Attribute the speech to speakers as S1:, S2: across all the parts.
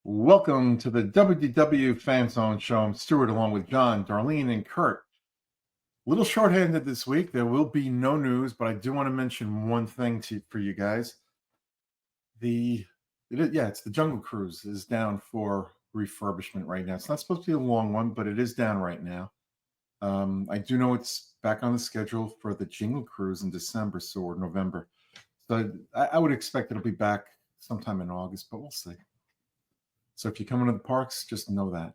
S1: Welcome to the WDW Fan Zone Show. I'm Stuart along with John, Darlene, and Kurt. A little shorthanded this week. There will be no news, but I do want to mention one thing for you guys. It's the Jungle Cruise is down for refurbishment right now. It's not supposed to be a long one, but it is down right now. I do know it's back on the schedule for the Jingle Cruise in December or November. So I would expect it'll be back sometime in August, but we'll see. So if you come into the parks, just know that.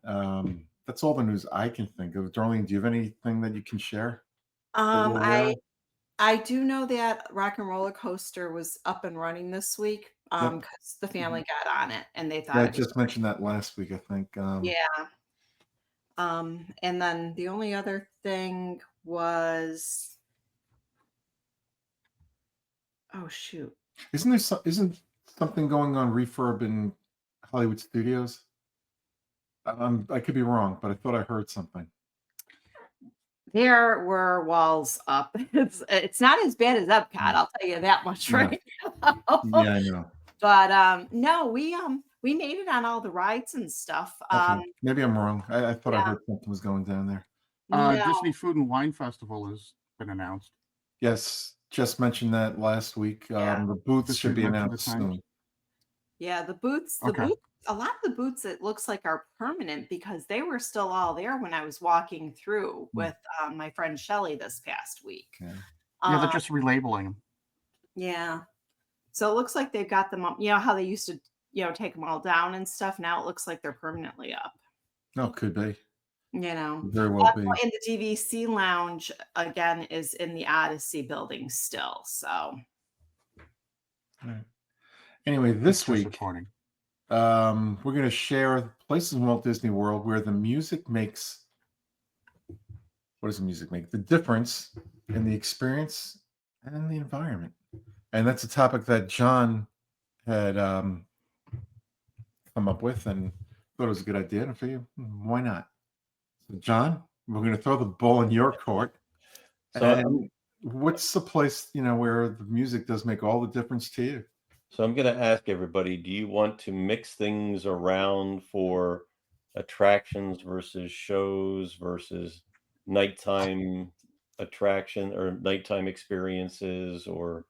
S1: That's all the news I can think of. Darlene, do you have anything that you can share?
S2: I do know that Rock and Roller Coaster was up and running this week,
S1: Yep.
S2: because the family got on it and they
S1: Yeah,
S2: thought
S1: I
S2: it was
S1: just mentioned that last week, I think.
S2: yeah. And then the only other thing was oh shoot.
S1: Isn't something going on refurb in Hollywood Studios? I could be wrong, but I thought I heard something.
S2: There were walls up. It's not as bad as Epcot,
S1: Mm.
S2: I'll tell you that much
S1: Yeah,
S2: right now.
S1: yeah, I know.
S2: But no, we made it on all the rides and stuff.
S1: Okay, maybe I'm wrong. I thought I
S2: Yeah,
S1: heard something was going down there.
S2: no,
S3: Disney Food and Wine Festival has been announced.
S1: Yes, just mentioned that last week.
S2: yeah.
S1: The booths
S3: Just
S1: should
S3: read
S1: be
S3: most of the
S1: announced
S3: times.
S1: soon.
S2: Yeah, the
S3: Okay.
S2: boots, a lot of the boots it looks like are permanent because they were still all there when I was walking through
S1: Mm.
S2: with my friend Shelly this past week.
S1: Yeah.
S3: Yeah, they're
S2: Um,
S3: just relabeling them.
S2: yeah, so it looks like they've got them up. You know how they used to, take them all down and stuff. Now it looks like they're permanently up.
S1: No, could be.
S2: You know,
S1: Very well be.
S2: in the DVC lounge again is in the Odyssey building still. So
S1: All right. Anyway,
S3: It's
S1: this week,
S3: disappointing.
S1: we're going to share places in Walt Disney World where the music makes, what does the music make? The difference in the experience and the environment. And that's a topic that John had come up with and thought it was a good idea. And I figured, why not? So, John, we're going to throw the ball in your court.
S4: So
S1: And what's the place, where the music does make all the difference to you?
S4: I'm going to ask everybody, do you want to mix things around for attractions versus shows versus nighttime attraction or nighttime experiences, or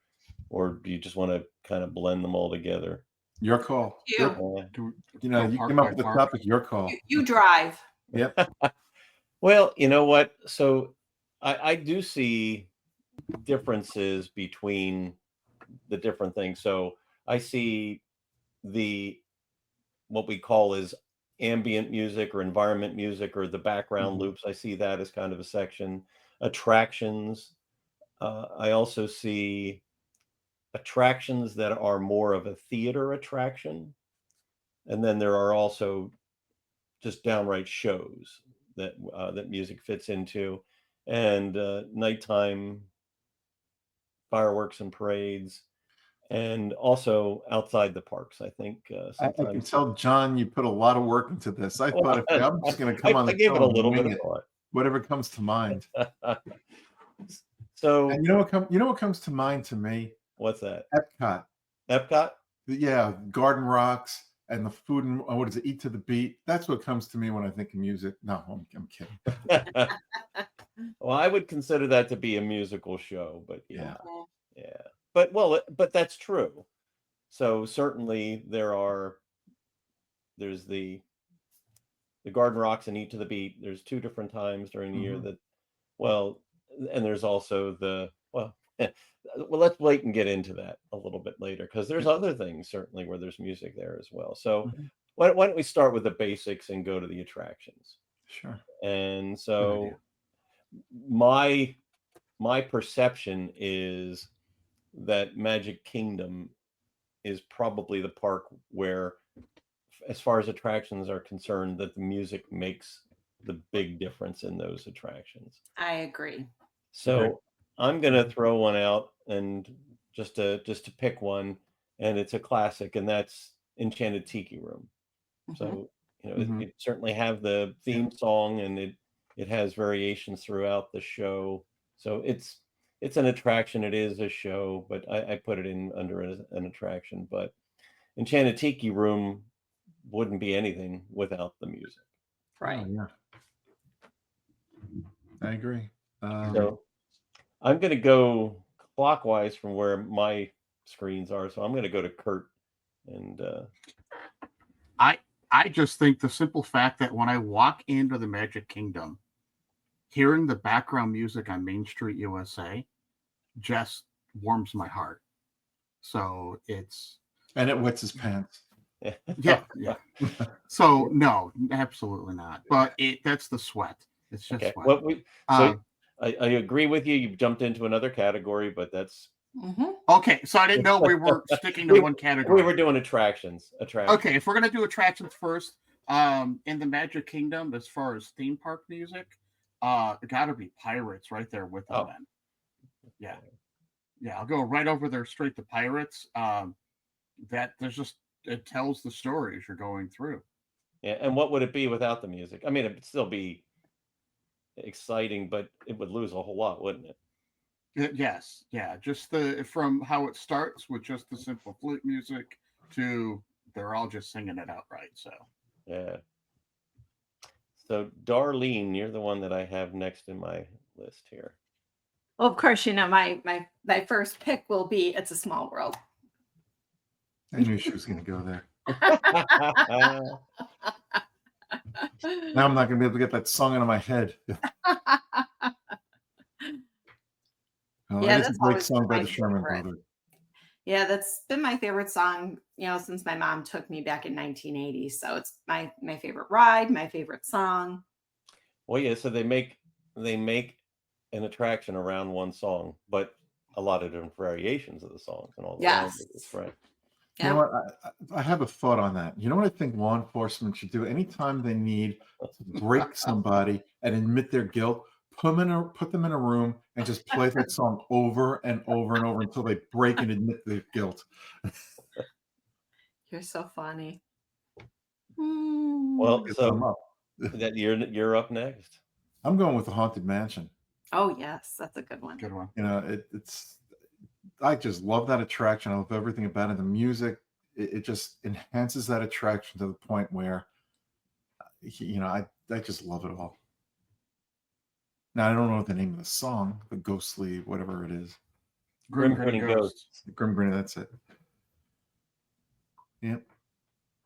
S4: do you just want to kind of blend them all together?
S1: Your call.
S2: you
S3: Do
S1: You
S3: go
S1: you
S3: park
S1: came up
S3: by
S1: with the
S3: park.
S1: topic, your call.
S2: you drive.
S1: Yep.
S4: Well, you know what? So I do see differences between the different things. So I see what we call is ambient music or environment music or the background
S1: Mhm.
S4: loops. I see that as kind of a section. Attractions. I also see attractions that are more of a theater attraction. And then there are also just downright shows that music fits into. And nighttime fireworks and parades, and also outside the parks. I think
S1: I can
S4: sometimes.
S1: tell, John, you put a lot of work into this. I
S4: Well,
S1: thought, okay, I'm just going to come on
S4: I
S1: the
S4: gave it
S1: show
S4: a
S1: and
S4: little bit
S1: wing
S4: of
S1: it,
S4: thought.
S1: whatever comes to mind. And
S4: So
S1: you know what comes to mind to me?
S4: what's that?
S1: Epcot.
S4: Epcot?
S1: Yeah, Garden Rocks and the food and what is it? Eat to the Beat. That's what comes to me when I think of music. No, I'm kidding.
S4: Well, I would consider that to be a musical show, but
S1: Yeah.
S4: yeah. But that's true. So certainly there's the Garden Rocks and Eat to the Beat. There's two different times during the year
S1: Mhm.
S4: that, well, and there's also well, let's wait and get into that a little bit later because there's other things certainly where there's music there as well. So
S1: Mhm.
S4: why don't we start with the basics and go to the attractions?
S1: Sure.
S4: And
S1: Good
S4: so
S1: idea.
S4: my perception is that Magic Kingdom is probably the park where, as far as attractions are concerned, that the music makes the big difference in those attractions.
S2: I agree.
S4: So I'm gonna throw one out, and just to pick one, and it's a classic, and that's Enchanted Tiki Room.
S2: Mhm.
S4: So
S1: Mhm.
S4: it certainly have the theme song, and it has variations throughout the show. So it's an attraction. It is a show, but I put it in under an attraction. But Enchanted Tiki Room, wouldn't be anything without the music.
S2: Right.
S1: Oh, yeah. I agree.
S4: So I'm going to go clockwise from where my screens are. So I'm going to go to Kurt. And
S3: I just think the simple fact that when I walk into the Magic Kingdom, hearing the background music on Main Street USA just warms my heart. So it's
S1: and it wets his pants.
S3: yeah. So no, absolutely not. But that's the sweat. It's just
S4: okay.
S3: sweat.
S4: Well,
S3: Um,
S4: I agree with you. You've jumped into another category, but that's
S3: okay. So I didn't know we were sticking to one category.
S4: we were doing attractions.
S3: Okay, if we're gonna do attractions first, in the Magic Kingdom, as far as theme park music, it got to be Pirates right there with them.
S4: Oh.
S3: Then, yeah, I'll go right over there straight to Pirates. That there's just it tells the story as you're going through.
S4: Yeah, and what would it be without the music? I mean, it'd still be exciting, but it would lose a whole lot, wouldn't it?
S3: Yes, yeah, just from how it starts with just the simple flute music to they're all just singing it outright. So
S4: Yeah. So Darlene, you're the one that I have next in my list here.
S2: Well, of course, my first pick will be "It's a Small World."
S1: I knew she was going to go there. Now I'm not going to be able to get that song out of my head. Oh,
S2: Yeah,
S1: it is a
S2: that's
S1: great
S2: always
S1: song by
S2: my
S1: the Sherman
S2: favorite.
S1: Brothers.
S2: Yeah, that's been my favorite song, since my mom took me back in 1980. So it's my favorite ride, my favorite song.
S4: Well, yeah, so they make an attraction around one song, but a lot of different variations of the songs and all the
S2: Yes.
S4: languages, right?
S1: You know what? I have a thought on that. You know what I think law enforcement should do? Anytime they need to break somebody and admit their guilt, put them in a room and just play that song over and over and over until they break and admit their guilt.
S2: You're so funny.
S4: Well,
S1: Get
S4: so
S1: them up.
S4: that you're up next.
S1: I'm going with the Haunted Mansion.
S2: Oh yes, that's a good one.
S3: good one.
S1: You know, it's I just love that attraction. I love everything about it. The music, it just enhances that attraction to the point where, I just love it all. Now I don't know the name of the song, the ghostly, whatever it is.
S3: Grim
S4: Grinning
S3: Grinning Ghosts.
S1: Grim Grinning, that's it. Yep.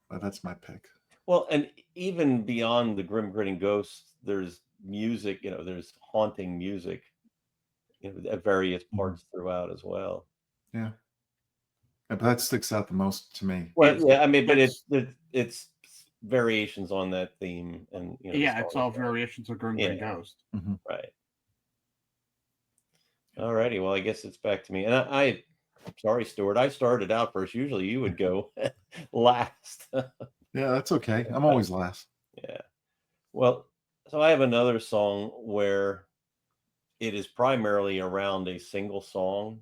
S1: But that's my pick.
S4: Well, and even beyond the grim-grinning ghosts, there's music, there's haunting music, at various parts throughout as well.
S1: Yeah. But that sticks out the most to me.
S4: Well, yeah, I mean, but it's variations on that theme, and
S3: Yeah, it's all variations of Grim Grinning Ghost.
S1: Mhm.
S4: right. All righty, well, I guess it's back to me, and I sorry, Stuart, I started out first. Usually, you would go last.
S1: Yeah, that's okay. I'm always last.
S4: Yeah. Well, so I have another song where it is primarily around a single song,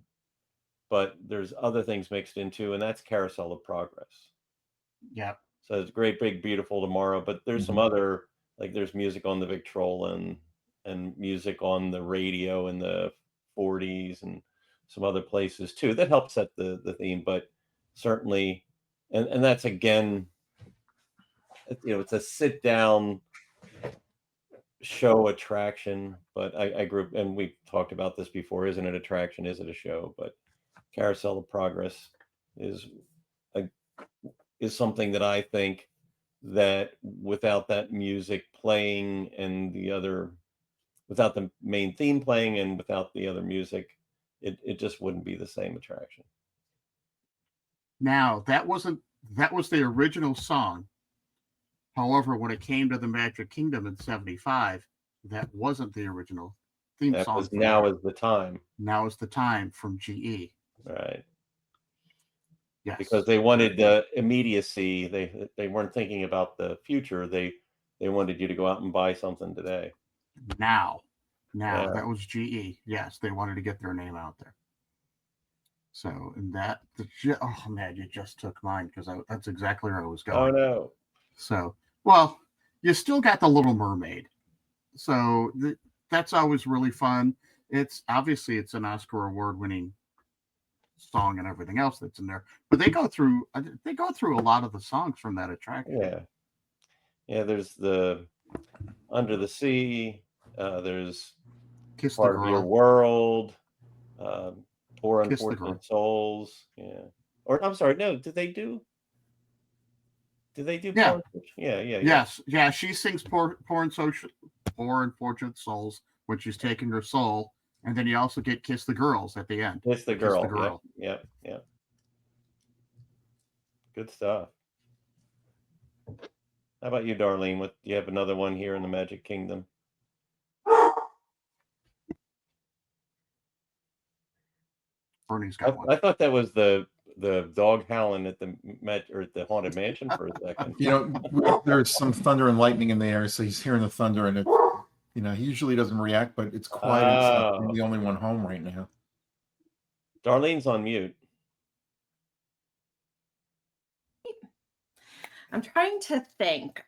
S4: but there's other things mixed into, and that's Carousel of Progress.
S3: Yeah.
S4: So it's Great Big Beautiful Tomorrow, but there's some other, like there's music on the Victrola and music on the radio in the 40s and some other places too. That helps set the theme, but certainly, and that's again, it's a sit down show attraction, but I grew, and we've talked about this before, isn't it attraction, is it a show? But Carousel of Progress is something that I think that without that music playing and without the main theme playing and without the other music, it just wouldn't be the same attraction.
S3: Now that was the original song. However, when it came to the Magic Kingdom in '75, that wasn't the original theme
S4: That
S3: song.
S4: was Now Is the Time.
S3: Now Is the Time from GE.
S4: Right.
S3: Yes.
S4: Because they wanted the immediacy. They weren't thinking about the future. They wanted you to go out and buy something today.
S3: Now,
S4: Yeah.
S3: that was GE. Yes, they wanted to get their name out there. So, and oh man, you just took mine because that's exactly where I was going.
S4: Oh no.
S3: So, well, you still got the Little Mermaid. So that's always really fun. It's obviously an Oscar award-winning song and everything else that's in there. But they go through a lot of the songs from that attraction.
S4: Yeah. There's the Under the Sea. There's
S3: Kiss the
S4: Part of Your
S3: Girl.
S4: World. Poor
S3: Kiss the Girl.
S4: Unfortunate Souls. Yeah. Or I'm sorry. No. Did they do?
S3: Yeah.
S4: Yeah.
S3: Yes. Yeah. She sings Poor Unfortunate Souls when she's taking her soul. And then you also get Kiss the Girls at the end.
S4: Kiss the Girl.
S3: Kiss the Girl.
S4: Yep. Good stuff. How about you, Darlene? Do you have another one here in the Magic Kingdom?
S3: Bernie's got one.
S4: I thought that was the dog howling at the Haunted Mansion for a second.
S1: There's some thunder and lightning in the air, so he's hearing the thunder, and he usually doesn't react, but it's quiet. I'm the only one home right now.
S4: Darlene's on mute.
S2: I'm trying to think.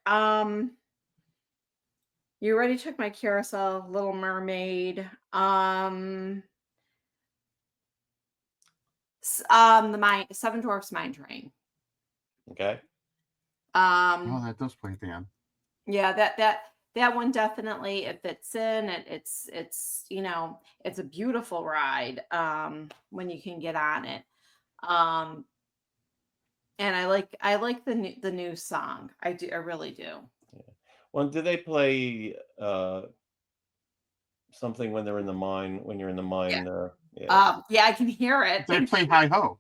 S2: You already took my carousel, Little Mermaid. The Seven Dwarfs Mine Train.
S4: Okay.
S3: That does play at the end.
S2: Yeah, that one definitely, it fits in. It's it's a beautiful ride when you can get on it. And I like the new song. I really do.
S4: Yeah. Well, do they play something when they're in the mine? When you're in the mine?
S2: Yeah, I can hear it.
S3: They play Hi Ho.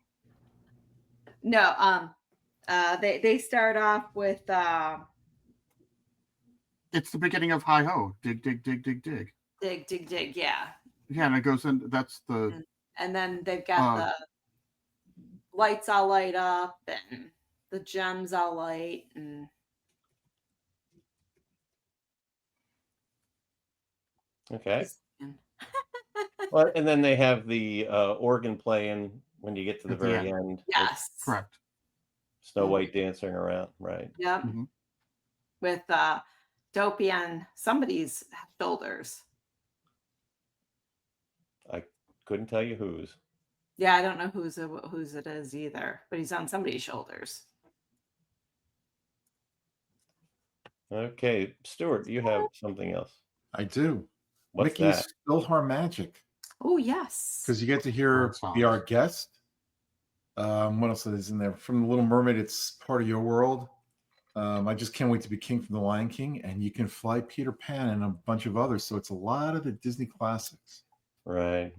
S2: No, they start off with
S3: it's the beginning of Hi Ho. Dig, dig, dig, dig, dig.
S2: Dig, dig, dig. Yeah.
S3: Yeah, and it goes in. That's the.
S2: And then they've got the lights all light up and the gems all light and.
S4: Okay. Well, and then they have the organ playing when you get to the very end.
S2: Yes.
S3: Correct.
S4: Snow White dancing around, right?
S2: Yep.
S3: Mm-hmm.
S2: With Dopey on somebody's shoulders.
S4: I couldn't tell you whose.
S2: Yeah, I don't know whose it is either, but he's on somebody's shoulders.
S4: Okay, Stuart, do you have something else?
S1: I do.
S4: What's
S1: Mickey's
S4: that?
S1: PhilharMagic.
S2: Oh, yes.
S1: Because you get to hear Be Our Guest. What else is in there? From The Little Mermaid, it's Part of Your World. I just can't wait to be king from The Lion King. And you can fly Peter Pan and a bunch of others. So it's a lot of the Disney classics.
S4: Right.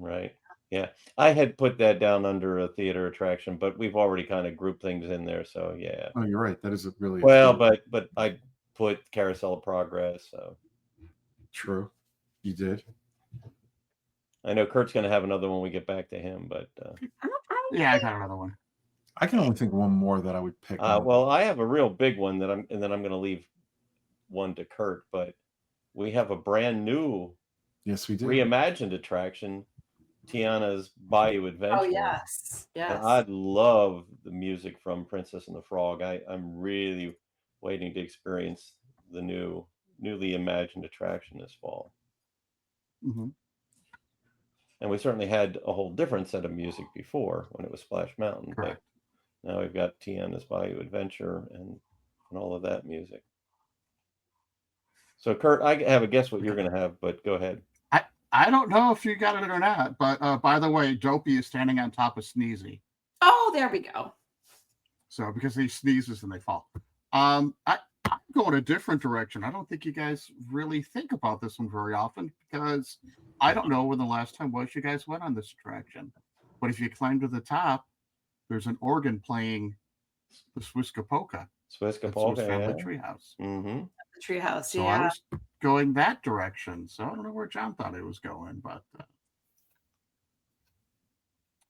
S4: Yeah. I had put that down under a theater attraction, but we've already kind of grouped things in there. So yeah.
S1: Oh, you're right. That is really
S4: well, but I put Carousel of Progress. So
S1: true. You did.
S4: I know Kurt's going to have another one when we get back to him, but
S3: yeah, I got another one.
S1: I can only think of one more that I would pick.
S4: Well, I have a real big one and then I'm going to leave one to Kurt, but we have a brand new,
S1: yes, we do,
S4: reimagined attraction, Tiana's Bayou Adventure.
S2: Oh yes.
S4: And I love the music from Princess and the Frog. I'm really waiting to experience the newly imagined attraction this fall.
S3: Mm-hmm.
S4: And we certainly had a whole different set of music before when it was Splash Mountain.
S3: Correct.
S4: But now we've got Tiana's Bayou Adventure and all of that music. So Kurt, I have a guess what you're going to have, but go ahead.
S3: I don't know if you got it or not, but by the way, Dopey is standing on top of Sneezy.
S2: Oh, there we go.
S3: So because he sneezes and they fall. I'm going a different direction. I don't think you guys really think about this one very often because I don't know when the last time was you guys went on this attraction. But if you climb to the top, there's an organ playing the Swiska Polka.
S4: Swiska Polka,
S3: Family Treehouse.
S4: Mm-hmm.
S2: The Treehouse,
S3: so I was going that direction. So I don't know where John thought it was going, but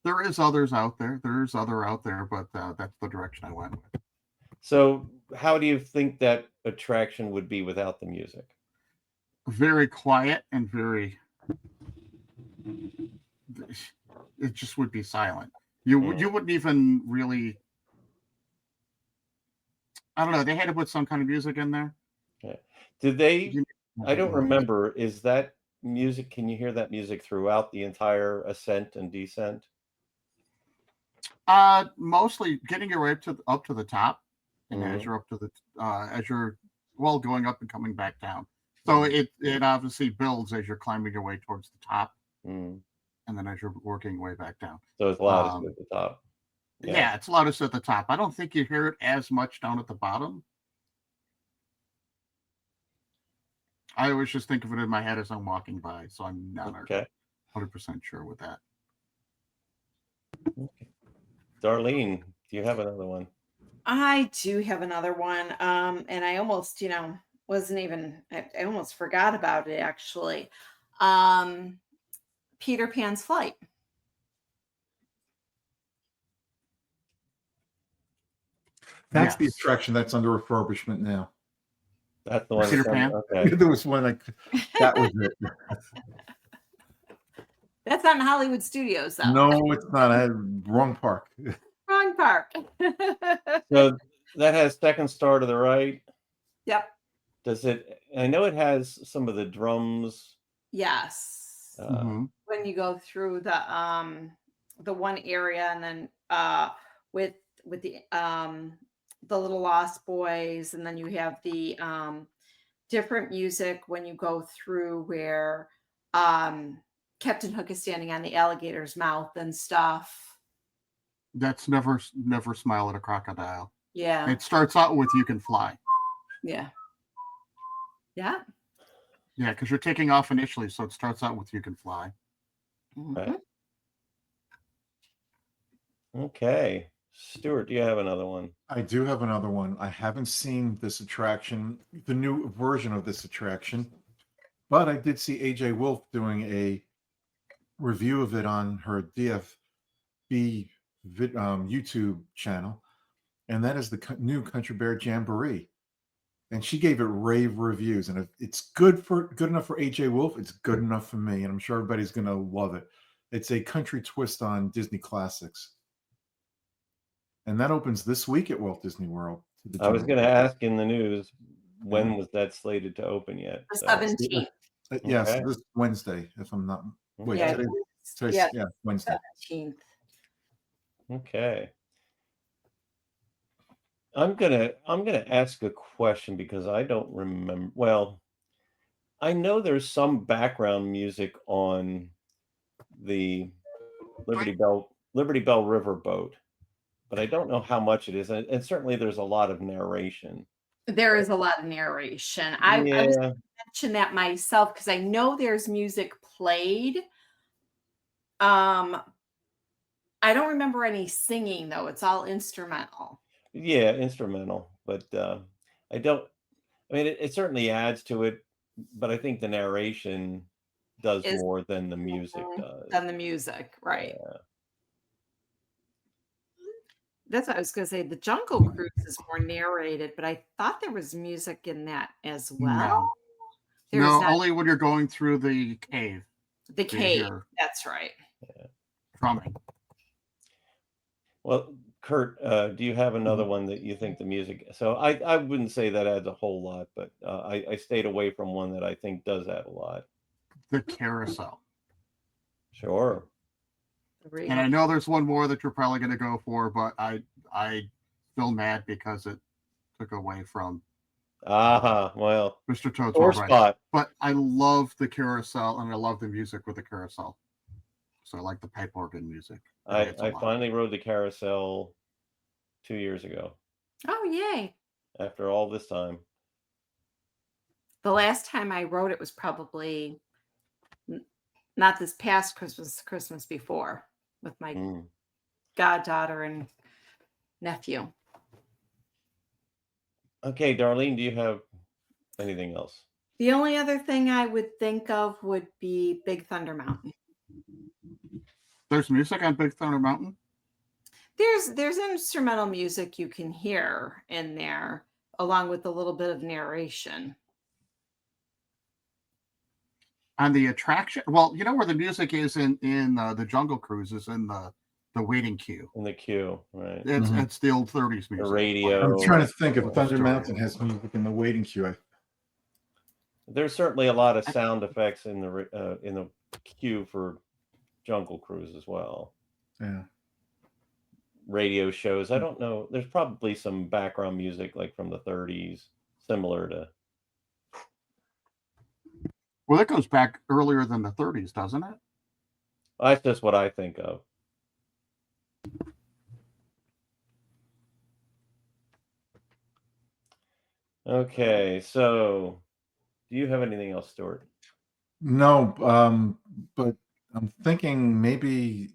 S3: there is others out there. There's other out there, but that's the direction I went with.
S4: So how do you think that attraction would be without the music?
S3: Very quiet and very, it just would be silent. You wouldn't even really, I don't know. They had to put some kind of music in there.
S4: Okay. Did they, I don't remember, is that music, can you hear that music throughout the entire ascent and descent?
S3: Mostly getting your way up to the top, and
S4: Mhm.
S3: as you're up to the as you're going up and coming back down. So it obviously builds as you're climbing your way towards the top,
S4: Mm.
S3: and then as you're working your way back down.
S4: So it's loudest
S3: Um,
S4: at the top.
S3: yeah, it's loudest at the top. I don't think you hear it as much down at the bottom. I always just think of it in my head as I'm walking by, so I'm not
S4: Okay.
S3: 100% sure with that.
S4: Darlene, do you have another one?
S2: I do have another one. And I almost, wasn't even, I almost forgot about it actually. Um, Peter Pan's Flight.
S1: That's the
S3: Yes.
S1: attraction that's under refurbishment now.
S4: That's the one.
S3: Peter
S4: that's
S3: Pan?
S4: Okay.
S1: There was one that was it.
S2: That's not in Hollywood Studios, though.
S1: No, it's not. I had wrong park.
S2: Wrong park.
S4: So that has Second Star to the right.
S2: Yep.
S4: Does it? I know it has some of the drums.
S2: Yes.
S3: Mhm.
S2: When you go through the one area, and then with the little Lost Boys, and then you have the different music when you go through where Captain Hook is standing on the alligator's mouth and stuff.
S3: That's never smile at a crocodile.
S2: Yeah.
S3: It starts out with "You Can Fly."
S2: Yeah. Yeah.
S3: Yeah, because you're taking off initially, so it starts out with "You Can Fly."
S4: Right.
S2: Mhm.
S4: Okay. Stuart, do you have another one?
S1: I do have another one. I haven't seen this attraction, the new version of this attraction, but I did see AJ Wolf doing a review of it on her DFB YouTube channel, and that is the new Country Bear Jamboree. And she gave it rave reviews, and if it's good enough for AJ Wolf, it's good enough for me, and I'm sure everybody's going to love it. It's a country twist on Disney classics, and that opens this week at Walt Disney World.
S4: I was going to ask in the news, when
S1: Yeah.
S4: was that slated to open yet?
S2: The
S4: So,
S2: 17th.
S1: Yes,
S4: Okay.
S1: this Wednesday, if I'm not. Wait,
S2: Yeah.
S1: today's Wednesday.
S2: 17th.
S4: Okay. I'm gonna ask a question because I don't remember. Well, I know there's some background music on the Liberty Bell Riverboat, but I don't know how much it is, and certainly there's a lot of narration.
S2: There is a lot of narration. I was
S4: Yeah,
S2: mention that myself because I know there's music played. Um, I don't remember any singing though. It's all instrumental.
S4: yeah, instrumental, but I don't. I mean, it certainly adds to it, but I think the narration does
S2: Is
S4: more than the music does.
S2: than the music, right?
S4: Yeah.
S2: That's what I was going to say. The Jungle Cruise is more narrated, but I thought there was music in that as well.
S3: No,
S2: There's
S3: no,
S2: not
S3: only when you're going through the cave.
S2: the
S3: do you
S2: cave.
S3: hear
S2: That's right.
S3: drumming.
S4: Well, Kurt, do you have another one that you think the music? So I wouldn't say that adds a whole lot, but I stayed away from one that I think does add a lot.
S3: The carousel.
S4: Sure.
S3: And I know there's one more that you're probably going to go for, but I feel mad because it took away from
S4: Well,
S3: Mr. Toad's
S4: sore
S3: Wild Ride.
S4: spot.
S3: But I love the carousel, and I love the music with the carousel. So I like the pipe organ music. It adds a
S4: I
S3: lot.
S4: finally rode the carousel 2 years ago.
S2: Oh, yay.
S4: After all this time.
S2: The last time I rode it was probably not this past Christmas, the Christmas before with my
S4: Mm.
S2: goddaughter and nephew.
S4: Okay, Darlene, do you have anything else?
S2: The only other thing I would think of would be Big Thunder Mountain.
S3: There's music on Big Thunder Mountain?
S2: There's instrumental music you can hear in there, along with a little bit of narration.
S3: On the attraction, well, you know where the music is in the Jungle Cruise is in the waiting queue.
S4: In the queue, right?
S3: It's the old 30s
S4: The
S3: music.
S4: radio.
S1: I'm trying to think if
S3: What's
S1: Thunder
S3: the story?
S1: Mountain has music in the waiting queue.
S4: There's certainly a lot of sound effects in the queue for Jungle Cruise as well.
S1: Yeah.
S4: radio shows. I don't know. There's probably some background music like from the 30s, similar to.
S3: Well, that goes back earlier than the 30s, doesn't it?
S4: That's just what I think of. Okay, so do you have anything else, Stuart?
S1: No, but I'm thinking maybe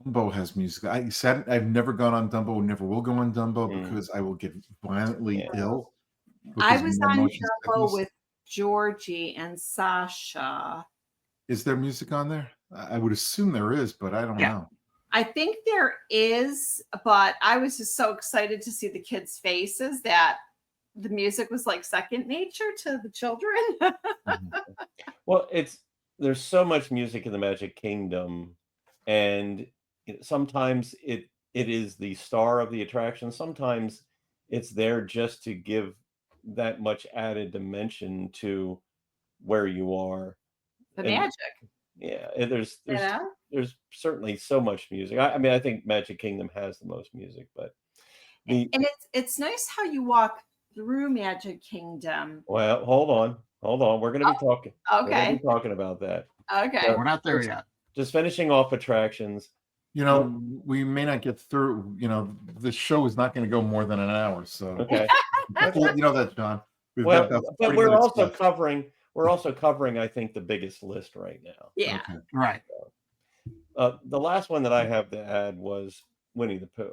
S1: Dumbo has music. I said I've never gone on Dumbo, never will go on Dumbo because I will get violently
S4: Yeah.
S1: ill.
S2: I
S1: because of
S2: was
S1: my
S2: on
S1: motion
S2: Dumbo
S1: sickness.
S2: with Georgie and Sasha.
S1: Is there music on there? I would assume there is, but I don't
S3: Yeah.
S1: know.
S2: I think there is, but I was just so excited to see the kids' faces that the music was like second nature to the children.
S1: Mhm.
S4: Well, there's so much music in the Magic Kingdom, and sometimes it is the star of the attraction. Sometimes it's there just to give that much added dimension to where you are.
S2: The
S4: And
S2: magic,
S4: yeah,
S2: you know?
S4: there's certainly so much music. I mean, I think Magic Kingdom has the most music, but the
S2: And it's nice how you walk through Magic Kingdom.
S4: well, hold on. We're going to be talking. We're going to
S2: Okay.
S4: be talking about that.
S2: Okay.
S3: We're not there yet.
S4: Just finishing off attractions.
S1: You know, we may not get through. You know, the show is not going to go more than an hour. So
S4: Okay.
S1: you know that, John. We've
S4: Well,
S1: got about
S4: but
S1: 40
S4: we're
S1: minutes
S4: also
S1: left.
S4: covering, I think, the biggest list right now.
S2: Yeah.
S1: Okay.
S3: Right.
S4: The last one that I have to add was Winnie the Pooh.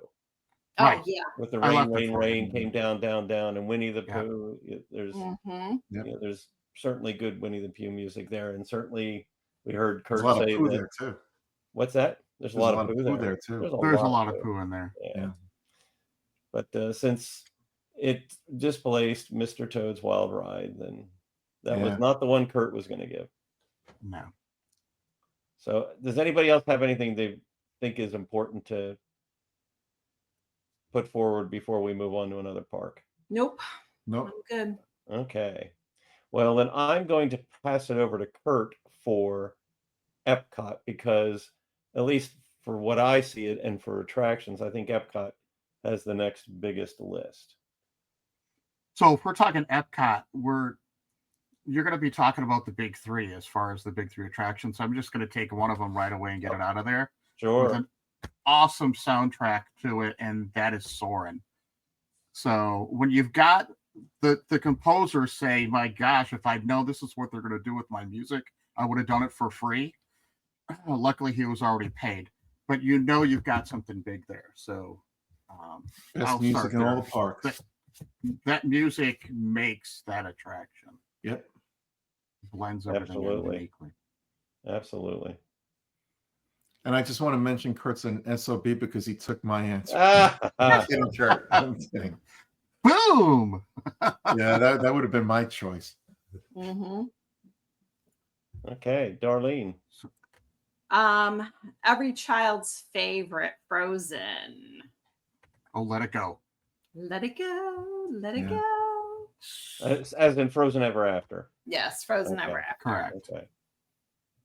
S2: Oh,
S3: Right.
S2: yeah.
S4: With the
S3: I
S4: rain,
S3: left it
S4: rain,
S3: for
S4: rain
S3: you.
S4: came down, down, down, and Winnie the
S3: Yeah.
S4: Pooh. There's
S2: Mhm.
S4: there's certainly good Winnie the Pooh music there, and certainly we heard
S1: There's
S4: Kurt
S1: a lot of
S4: say
S1: poo
S4: that.
S1: there too.
S4: What's that? There's a lot of poo there.
S1: too.
S4: There's
S3: There's a lot
S4: of
S3: of poo in there.
S4: Yeah. But since it displaced Mr. Toad's Wild Ride, then that was
S1: Yeah.
S4: not the one Kurt was going to give.
S3: No.
S4: So, does anybody else have anything they think is important to put forward before we move on to another park?
S2: Nope.
S1: Nope.
S2: I'm good.
S4: Okay. Well, then I'm going to pass it over to Kurt for Epcot because, at least for what I see it and for attractions, I think Epcot has the next biggest list.
S3: So if we're talking Epcot, you're going to be talking about the big three as far as the big three attractions. So I'm just going to take one of them right away and get it out of there.
S4: Sure.
S3: With an awesome soundtrack to it, and that is Soarin'. So when you've got the composer say, my gosh, if I'd known this is what they're going to do with my music, I would have done it for free. Luckily, he was already paid. But you've got something big there. So
S1: Best
S3: I'll
S1: music
S3: start
S1: in all
S3: there.
S1: the parks.
S3: That music makes that attraction.
S1: Yep.
S3: Blends everything in
S4: Absolutely.
S3: uniquely.
S4: Absolutely.
S1: And I just want to mention Kurt's an SOB because he took my answer.
S4: Ah,
S1: I'm kidding, Kurt. I'm kidding.
S3: Boom!
S1: Yeah, that would have been my choice.
S2: Mhm.
S4: okay, Darlene.
S2: Every child's favorite, Frozen.
S3: Oh, let it go.
S2: Let it go. Let it
S1: Yeah.
S2: go.
S4: As in Frozen Ever After.
S2: Yes, Frozen
S4: Okay.
S2: Ever After.
S3: Correct.
S4: Okay.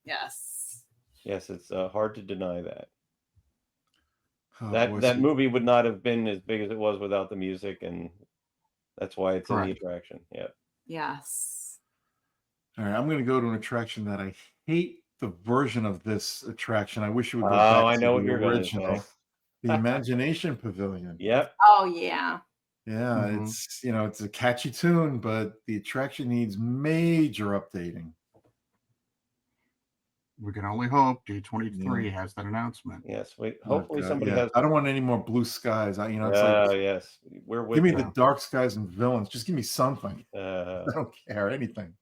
S2: Yes.
S4: Yes, it's hard to deny that.
S1: Oh,
S4: that
S1: boy,
S4: that
S1: so-
S4: movie would not have been as big as it was without the music, and that's why it's in the
S3: Correct.
S4: attraction. Yeah.
S2: Yes.
S1: All right, I'm going to go to an attraction that I hate the version of this attraction. I wish it would go
S4: Oh,
S1: back
S4: I
S1: to
S4: know what
S1: the
S4: you're gonna
S1: original,
S4: say.
S1: the Imagination Pavilion.
S4: Yep.
S2: Oh yeah.
S1: Yeah,
S3: Mhm.
S1: it's a catchy tune, but the attraction needs major updating.
S3: We can only hope D23 has that announcement.
S4: Yes.
S1: Oh,
S4: Hopefully
S1: God,
S4: somebody
S1: yeah.
S4: has.
S1: I don't want any more blue skies. It's
S4: Oh
S1: like
S4: yes, we're with
S1: give me
S4: you.
S1: the dark skies and villains. Just give me something.
S4: Uh,
S1: I don't care anything.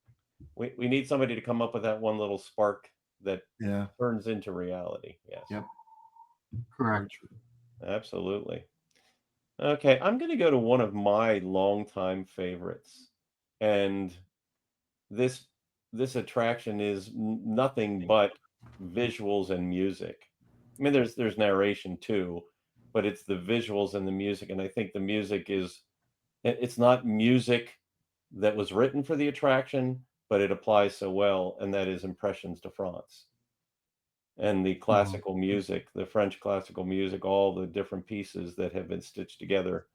S4: we need somebody to come up with that one little spark that
S1: Yeah.
S4: turns into reality. Yes.
S1: Yep.
S3: Correct.
S4: Absolutely. Okay, I'm going to go to one of my longtime favorites, and this attraction is nothing but visuals and music. I mean, there's narration too, but it's the visuals and the music, and I think the music it's not music that was written for the attraction, but it applies so well, and that is Impressions de France. and the classical music, the French classical music, all the different pieces that have been stitched together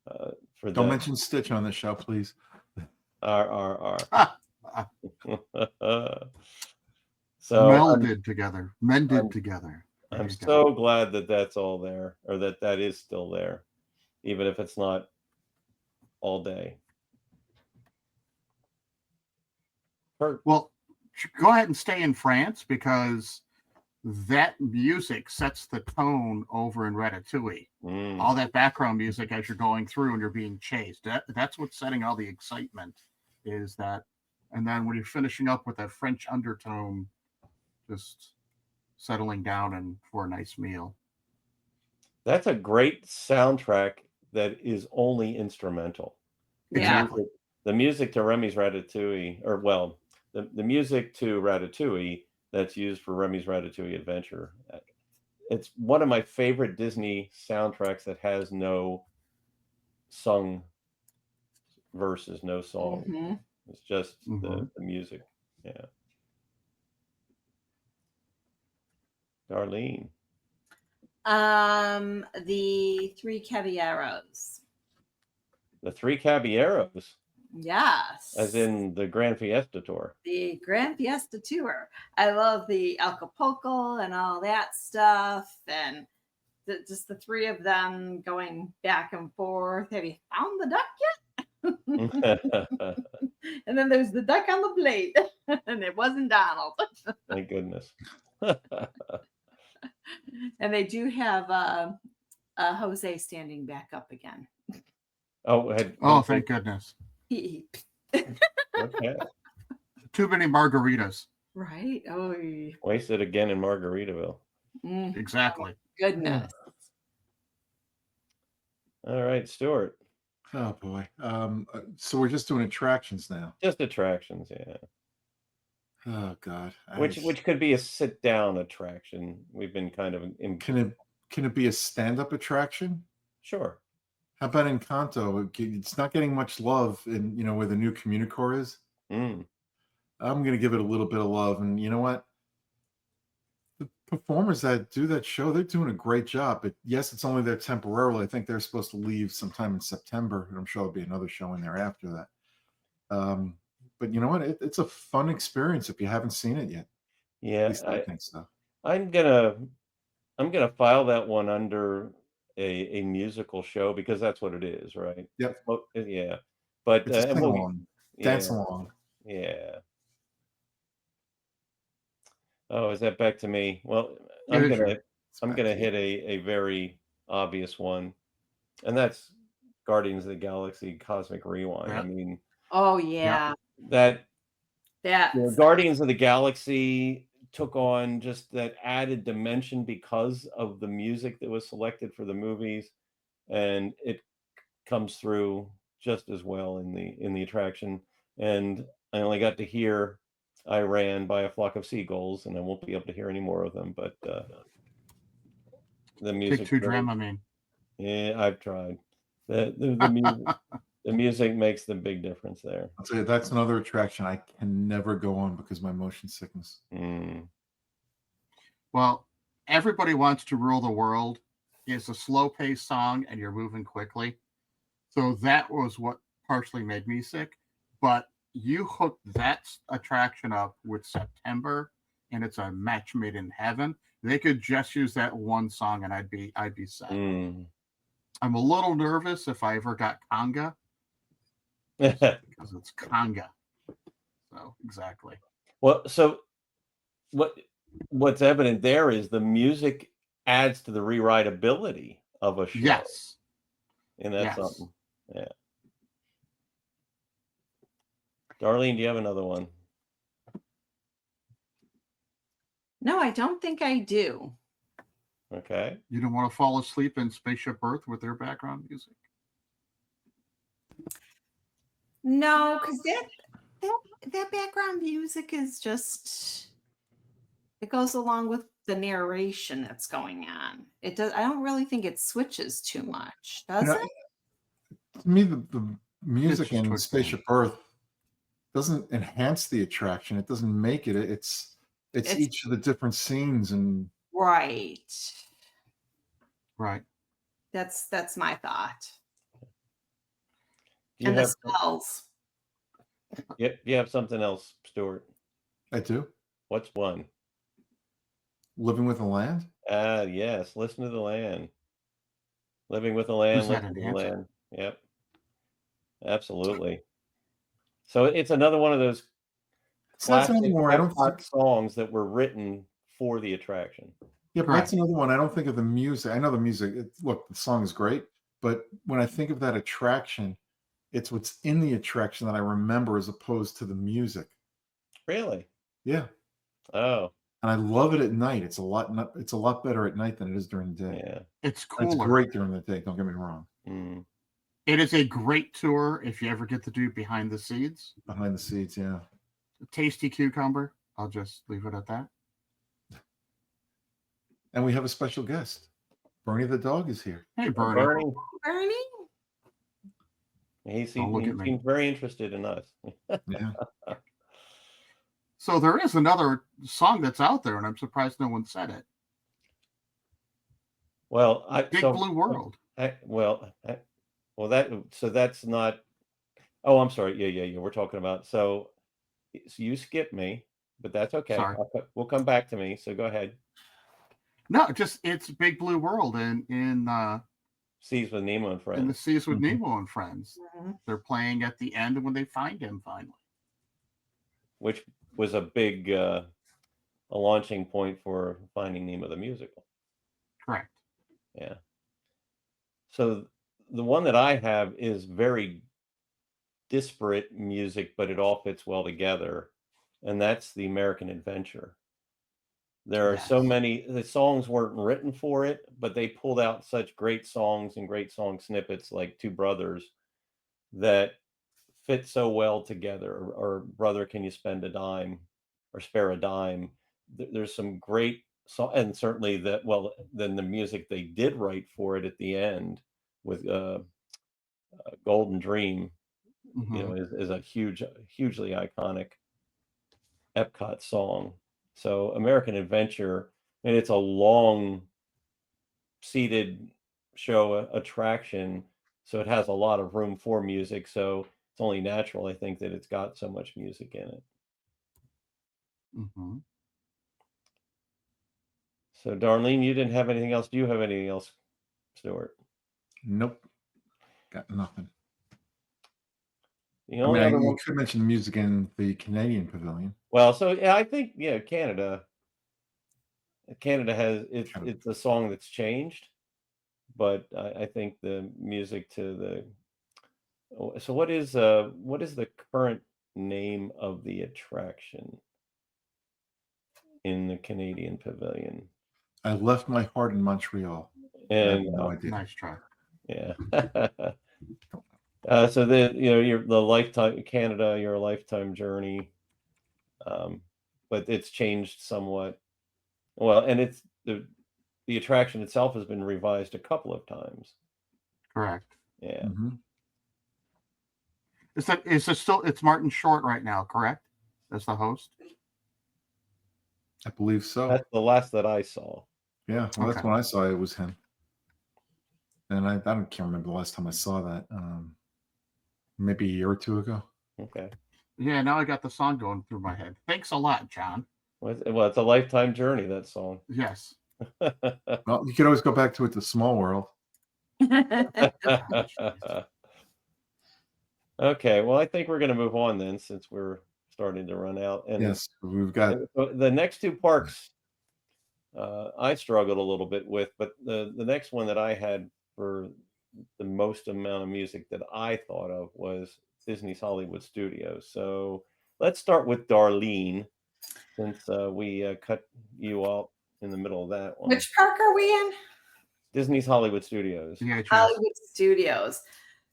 S4: for
S1: Don't
S4: that
S1: mention Stitch on the show, please.
S4: are. So
S3: Melded together, mended together. There
S4: I'm
S3: you go.
S4: so glad that that's all there, or that is still there, even if it's not all day.
S3: Well, go ahead and stay in France, because that music sets the tone over in Ratatouille. All that background music as you're going through and you're being chased. That's what's setting all the excitement, is that. And then when you're finishing up with that French undertone, just settling down and for a nice meal.
S4: That's a great soundtrack that is only instrumental.
S3: Exactly.
S4: The music to Remy's Ratatouille, or well, the music to Ratatouille that's used for Remy's Ratatouille Adventure. It's one of my favorite Disney soundtracks that has no sung verses, no song.
S2: Mhm.
S4: It's just the music. Yeah. Darlene.
S2: The Three Caballeros.
S4: The Three Caballeros,
S2: Yes.
S4: as in the Grand Fiesta Tour.
S2: The Grand Fiesta Tour. I love the Acapulco and all that stuff, and just the three of them going back and forth. Have you found the duck yet? And then there's the duck on the plate, and it wasn't Donald.
S4: Thank goodness.
S2: And they do have Jose standing back up again.
S4: Oh,
S3: Thank goodness.
S4: Okay.
S3: Too many margaritas.
S2: Right? Oh,
S4: Wasted again in Margaritaville.
S3: Exactly.
S2: Goodness.
S4: All right, Stuart.
S1: Oh boy. So we're just doing attractions now.
S4: Just attractions, yeah.
S1: Oh God.
S4: Which could be a sit down attraction. We've been kind of
S1: Can it be a stand-up attraction?
S4: Sure.
S1: How about Encanto? It's not getting much love in, where the new Communicore is. I'm going to give it a little bit of love. And you know what? The performers that do that show, they're doing a great job. But yes, it's only there temporarily. I think they're supposed to leave sometime in September. And I'm sure there'll be another show in there after that. But you know what? It's a fun experience if you haven't seen it yet.
S4: Yeah,
S1: at least I think so.
S4: I'm gonna file that one under a musical show, because that's what it is, right?
S1: Yep.
S4: Yeah. But
S1: It's a sing along, dance along.
S4: Yeah. Oh, is that back to me? Well, I'm gonna hit a very obvious one, and that's Guardians of the Galaxy Cosmic Rewind.
S3: Yeah.
S4: I mean,
S2: Oh yeah.
S4: that
S2: That
S4: Guardians of the Galaxy took on just that added dimension because of the music that was selected for the movies, and it comes through just as well in the attraction. And I only got to hear "I Ran" by a Flock of Seagulls, and I won't be able to hear any more of them. But the music.
S3: Take two Dramamine.
S4: Yeah, I've tried. The music makes the big difference there.
S1: I'll tell you, that's another attraction I can never go on because of my motion sickness.
S3: Well, Everybody Wants to Rule the World is a slow-paced song, and you're moving quickly. So that was what partially made me sick. But you hook that attraction up with September, and it's a match made in heaven. They could just use that one song, and I'd be set. I'm a little nervous if I ever got conga, because it's conga. So exactly.
S4: Well, so what's evident there is the music adds to the rewritability of a show.
S3: Yes.
S4: And that's something. Yeah. Darlene, do you have another one?
S2: No, I don't think I do.
S4: Okay.
S3: You don't want to fall asleep in Spaceship Earth with their background music?
S2: No, because that background music is just, it goes along with the narration that's going on. It does. I don't really think it switches too much, does it?
S1: To me, the music in
S3: twisted.
S1: Spaceship Earth doesn't enhance the attraction. It doesn't make it. It's It's
S2: It's
S1: each of the different scenes, and
S2: right.
S3: Right.
S2: That's my thought.
S4: Do you
S2: And the
S4: have
S2: smells.
S4: you have something else, Stuart?
S1: I do.
S4: What's one?
S1: Living with the Land.
S4: Ah, yes. Listen to the land. Living with the land.
S3: Who's that,
S4: Listen to the
S3: Enhancer?
S4: land. Yep. Absolutely. So it's another one of those
S1: So that's another
S4: classic
S1: one. I don't think.
S4: Epcot songs that were written for the attraction.
S1: Yeah, but
S3: Correct.
S1: that's another one. I don't think of the music. I know the music. Look, the song is great, but when I think of that attraction, it's what's in the attraction that I remember as opposed to the music.
S4: Really?
S1: Yeah,
S4: Oh,
S1: and I love it at night. It's a lot better at night than it is during the day.
S4: yeah.
S3: It's
S1: And it's
S3: cooler.
S1: great during the day. Don't get me wrong.
S4: Mm.
S3: It is a great tour if you ever get to do behind the scenes.
S1: Behind the scenes, yeah.
S3: Tasty cucumber. I'll just leave it at that.
S1: And we have a special guest. Bernie the dog is here.
S3: Hey, Bernie.
S4: Bernie,
S2: Bernie?
S4: he
S3: Don't look at me.
S4: seems very interested in us.
S1: Yeah.
S3: So there is another song that's out there, and I'm surprised no one said it.
S4: Well,
S3: Big Blue World.
S4: well, that's not. Oh, I'm sorry. Yeah. We're talking about. So you skipped me, but that's okay.
S3: Sorry.
S4: We'll come back to me. So go ahead.
S3: No, just it's Big Blue World in
S4: Seas with Nemo and
S3: the
S4: Friends,
S3: Seas with
S1: Mhm.
S3: Nemo and Friends.
S2: Mhm.
S3: They're playing at the end when they find him finally.
S4: which was a big a launching point for Finding Nemo the musical.
S3: Correct.
S4: Yeah. So the one that I have is very disparate music, but it all fits well together, and that's the American Adventure. There are so
S3: Yes.
S4: many. The songs weren't written for it, but they pulled out such great songs and great song snippets, like Two Brothers, that fit so well together. Or Brother, Can You Spend a Dime, or Spare a Dime. There's some great song, and certainly that. Well, then the music they did write for it at the end with Golden Dream,
S3: Mhm.
S4: is a hugely iconic Epcot song. So American Adventure, and it's a long seated show attraction, so it has a lot of room for music. So it's only natural, I think, that it's got so much music in it.
S3: Mhm.
S4: So Darlene, you didn't have anything else. Do you have anything else, Stuart?
S1: Nope. Got nothing.
S4: The
S1: I
S4: only
S1: mean,
S4: other
S1: you
S4: one.
S1: could mention music in the Canadian pavilion.
S4: Well, so yeah, I think Canada has
S1: Kind of-
S4: it's a song that's changed, but I think the music to the. So what is the current name of the attraction in the Canadian pavilion?
S1: I left my heart in Montreal. I have
S4: And
S1: no idea.
S3: Nice try.
S4: yeah. So you're the lifetime Canada, your lifetime journey, but it's changed somewhat. Well, and it's the attraction itself has been revised a couple of times.
S3: Correct.
S4: Yeah.
S1: Mhm.
S3: Is it still? It's Martin Short right now, correct? As the host.
S1: I believe so.
S4: That's the last that I saw.
S1: Yeah. Well, that's
S3: Okay.
S1: when I saw it was him. And I can't remember the last time I saw that. Maybe a year or two ago.
S4: Okay.
S3: Yeah, now I got the song going through my head. Thanks a lot, John.
S4: Well, it's a lifetime journey, that song.
S3: Yes.
S1: Well, you could always go back to it, the Small World.
S4: Okay, well, I think we're going to move on then, since we're starting to run out. And
S1: Yes, we've got.
S4: the next two parks, I struggled a little bit with, but the next one that I had for the most amount of music that I thought of was Disney's Hollywood Studios. So let's start with Darlene, since we cut you out in the middle of that one.
S2: Which park are we in?
S4: Disney's Hollywood Studios.
S3: VHS.
S2: Hollywood Studios.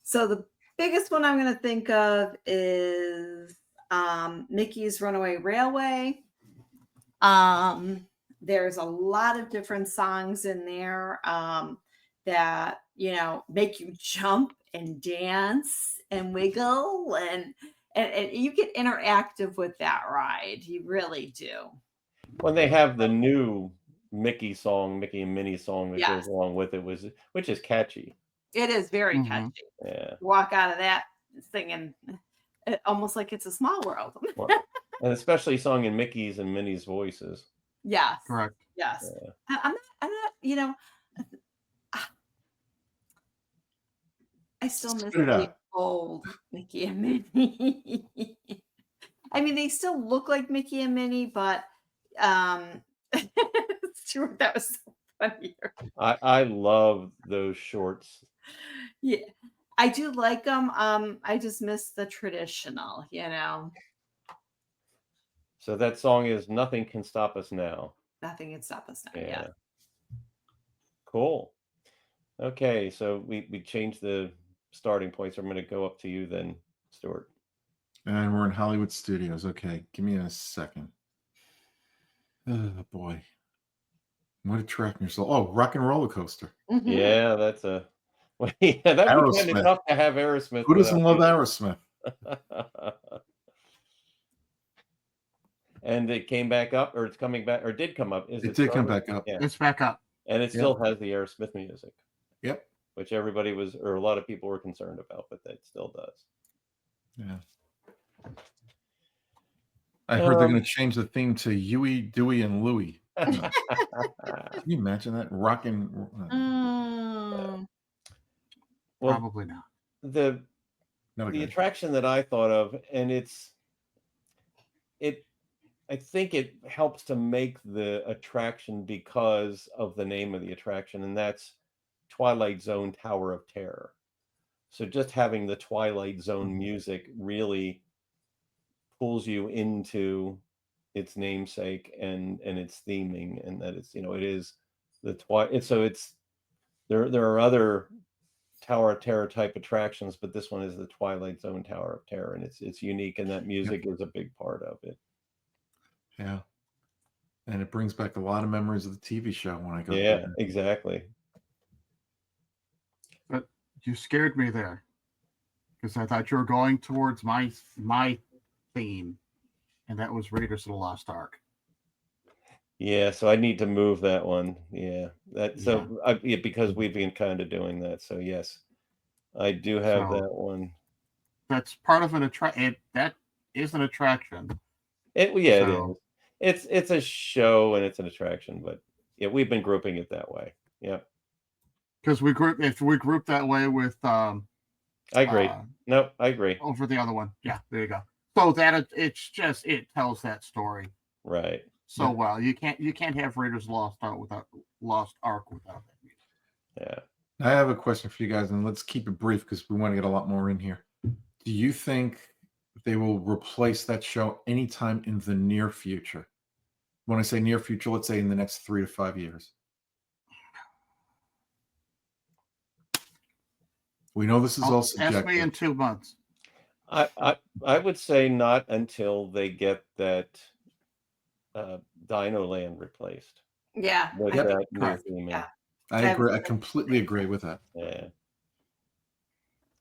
S2: So the biggest one I'm going to think of is Mickey's Runaway Railway. There's a lot of different songs in there that make you jump and dance and wiggle, and you get interactive with that ride. You really do.
S4: When they have the new Mickey song, Mickey and Minnie song that
S2: Yes.
S4: goes along with it, which is catchy.
S2: It is very
S3: Mhm.
S2: catchy.
S4: Yeah.
S2: Walk out of that singing almost like it's a small world.
S4: Well, and especially sung in Mickey's and Minnie's voices.
S2: Yes.
S3: Correct.
S2: Yes.
S4: Yeah.
S2: I'm not, you know, I still miss
S1: Spit it
S2: the
S1: out.
S2: old Mickey and Minnie. I mean, they still look like Mickey and Minnie, but Stuart, that was so funny.
S4: I love those shorts.
S2: Yeah, I do like them. I just miss the traditional,
S4: So that song is Nothing Can Stop Us Now.
S2: Nothing can stop us now.
S4: Yeah.
S2: Yeah.
S4: Cool. Okay, so we changed the starting points. I'm going to go up to you then, Stuart.
S1: And we're in Hollywood Studios. Okay, give me a second. Oh boy. What attracting yourself? Oh, Rock and Roller Coaster.
S2: Mhm.
S4: Yeah, that's a yeah, that'd be kind of
S1: Aerosmith.
S4: tough to have Aerosmith
S1: Who doesn't
S4: without
S1: love Aerosmith?
S4: And it came back up, or it's coming back, or did come up. Is
S1: It
S4: it
S1: did come
S4: started?
S1: back up.
S4: Yeah,
S3: It's back up.
S4: and it
S1: Yep.
S4: still has the Aerosmith music,
S1: Yep.
S4: which everybody was, or a lot of people were concerned about, but that still does.
S1: Yeah. I heard they're
S4: Um,
S1: going to change the theme to Huey, Dewey, and Louie. Can you imagine that? Rockin'.
S2: Mm.
S4: Well,
S3: Probably not.
S4: the
S1: Not a
S4: the
S1: good.
S4: attraction that I thought of, and it I think it helps to make the attraction because of the name of the attraction, and that's Twilight Zone Tower of Terror. So just having the Twilight Zone music really pulls you into its namesake and its theming, and that it's, it is the Twilight. So it's there are other Tower of Terror type attractions, but this one is the Twilight Zone Tower of Terror, and it's unique, and that music is a big part of it.
S1: Yeah. And it brings back a lot of memories of the TV show when I go
S4: Yeah,
S1: there.
S4: exactly.
S3: But you scared me there because I thought you were going towards my theme, and that was Raiders of the Lost Ark.
S4: Yeah, so I need to move that one. Yeah, because we've been kind of doing that. So yes, I do have
S3: So-
S4: that one.
S3: That's part of an attraction. That is an attraction.
S4: It
S3: So-
S4: is. It's a show and it's an attraction, but yeah, we've been grouping it that way. Yeah,
S3: Because if we group that way with
S4: I agree. No, I agree.
S3: over the other one. Yeah, there you go. So that it tells that story
S4: Right.
S3: so
S1: Yeah.
S3: well. You can't have Raiders of the Lost Ark without that music.
S4: Yeah.
S1: I have a question for you guys, and let's keep it brief because we want to get a lot more in here. Do you think they will replace that show anytime in the near future? When I say near future, let's say in the next 3 to 5 years. We know this is all
S3: Ask me in
S1: subjective.
S3: 2 months.
S4: I would say not until they get that Dino Land replaced
S2: Yeah.
S4: with
S2: I think-
S4: that new
S3: correct.
S4: theming.
S2: Yeah.
S1: I agree. I completely agree with that.
S4: Yeah.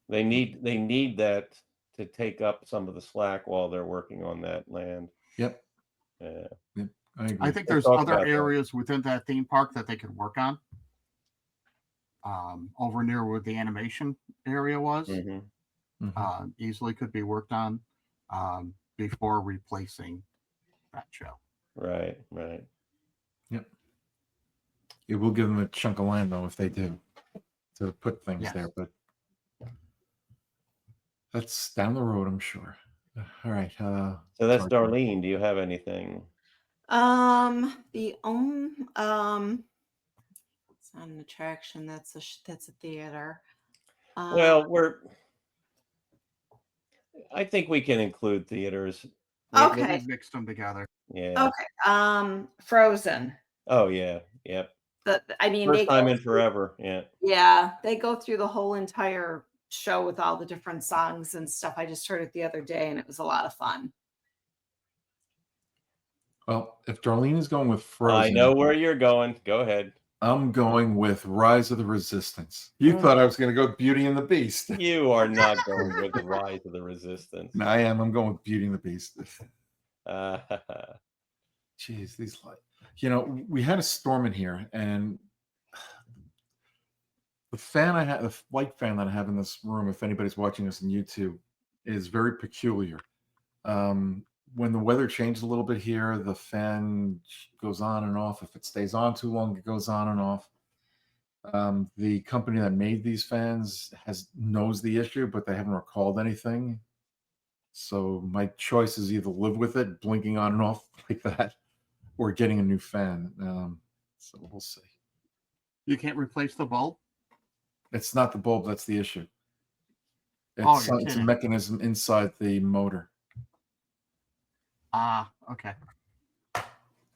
S4: They need that to take up some of the slack while they're working on that land.
S1: Yep.
S4: Yeah.
S1: I agree.
S3: I think
S4: We'll
S3: there's
S4: talk
S3: other
S4: about that.
S3: areas within that theme park that they could work on. Over near where the animation area was,
S4: Mhm.
S1: Mhm.
S3: easily could be worked on before replacing that show.
S4: Right.
S1: Yep. It will give them a chunk of land, though, if they do, to put things
S3: Yes.
S1: there. But that's down the road, I'm sure. All right.
S4: So that's
S1: sorry.
S4: Darlene. Do you have anything?
S2: It's not an attraction. That's a theater.
S4: Well, I think we can include theaters.
S2: Okay.
S3: We mixed them together.
S4: Yeah.
S2: Okay. Frozen.
S4: Oh yeah. Yep.
S2: I mean,
S4: First time in forever. Yeah.
S2: Yeah, they go through the whole entire show with all the different songs and stuff. I just heard it the other day, and it was a lot of fun.
S1: Well, if Darlene is going with
S4: I
S1: Frozen,
S4: know where you're going. Go ahead.
S1: I'm going with Rise of the Resistance. You
S2: Mm.
S1: thought I was going to go Beauty and the Beast.
S4: You are not going with the Rise of the Resistance.
S1: I am. I'm going with Beauty and the Beast. Geez, these light. We had a storm in here, and the light fan that I have in this room, if anybody's watching this on YouTube, is very peculiar. When the weather changes a little bit here, the fan goes on and off. If it stays on too long, it goes on and off. The company that made these fans knows the issue, but they haven't recalled anything. So my choice is either live with it, blinking on and off like that, or getting a new fan. So we'll see.
S3: You can't replace the bulb?
S1: It's not the bulb that's the issue.
S3: Oh, you're
S1: It's a
S3: kidding.
S1: mechanism inside the motor.
S3: Ah, okay.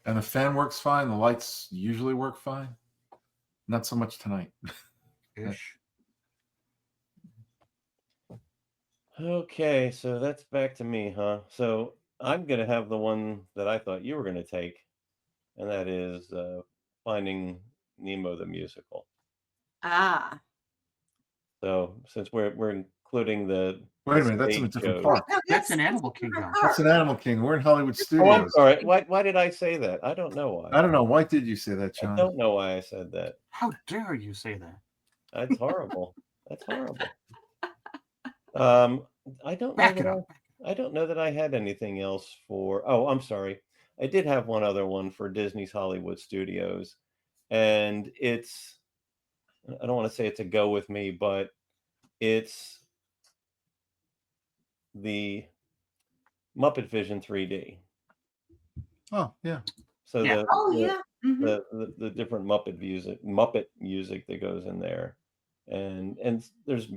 S1: And the fan works fine. The lights usually work fine. Not so much tonight.
S3: Ish.
S4: Okay, so that's back to me, huh? So I'm gonna have the one that I thought you were gonna take, and that is Finding Nemo the musical.
S2: Ah.
S4: So since we're including the
S1: Wait a minute, that's in a
S4: stage
S1: different
S4: shows.
S1: park.
S2: No,
S3: That's an Animal Kingdom.
S1: That's an Animal Kingdom. We're in Hollywood
S4: Oh, I'm
S1: Studios.
S4: sorry. Why did I say that? I don't know why.
S1: I don't know. Why did you say that,
S4: I
S1: John?
S4: don't know why I said that.
S3: How dare you say that?
S4: That's horrible. That's horrible. I don't know
S3: Back it
S4: that
S3: up.
S4: I don't know that I had anything else for. Oh, I'm sorry. I did have one other one for Disney's Hollywood Studios, and I don't want to say it's a go with me, but it's the Muppet Vision 3D.
S1: Oh, yeah.
S4: So
S3: Yeah.
S2: Oh yeah. Mhm.
S4: the different Muppet music that goes in there, and there's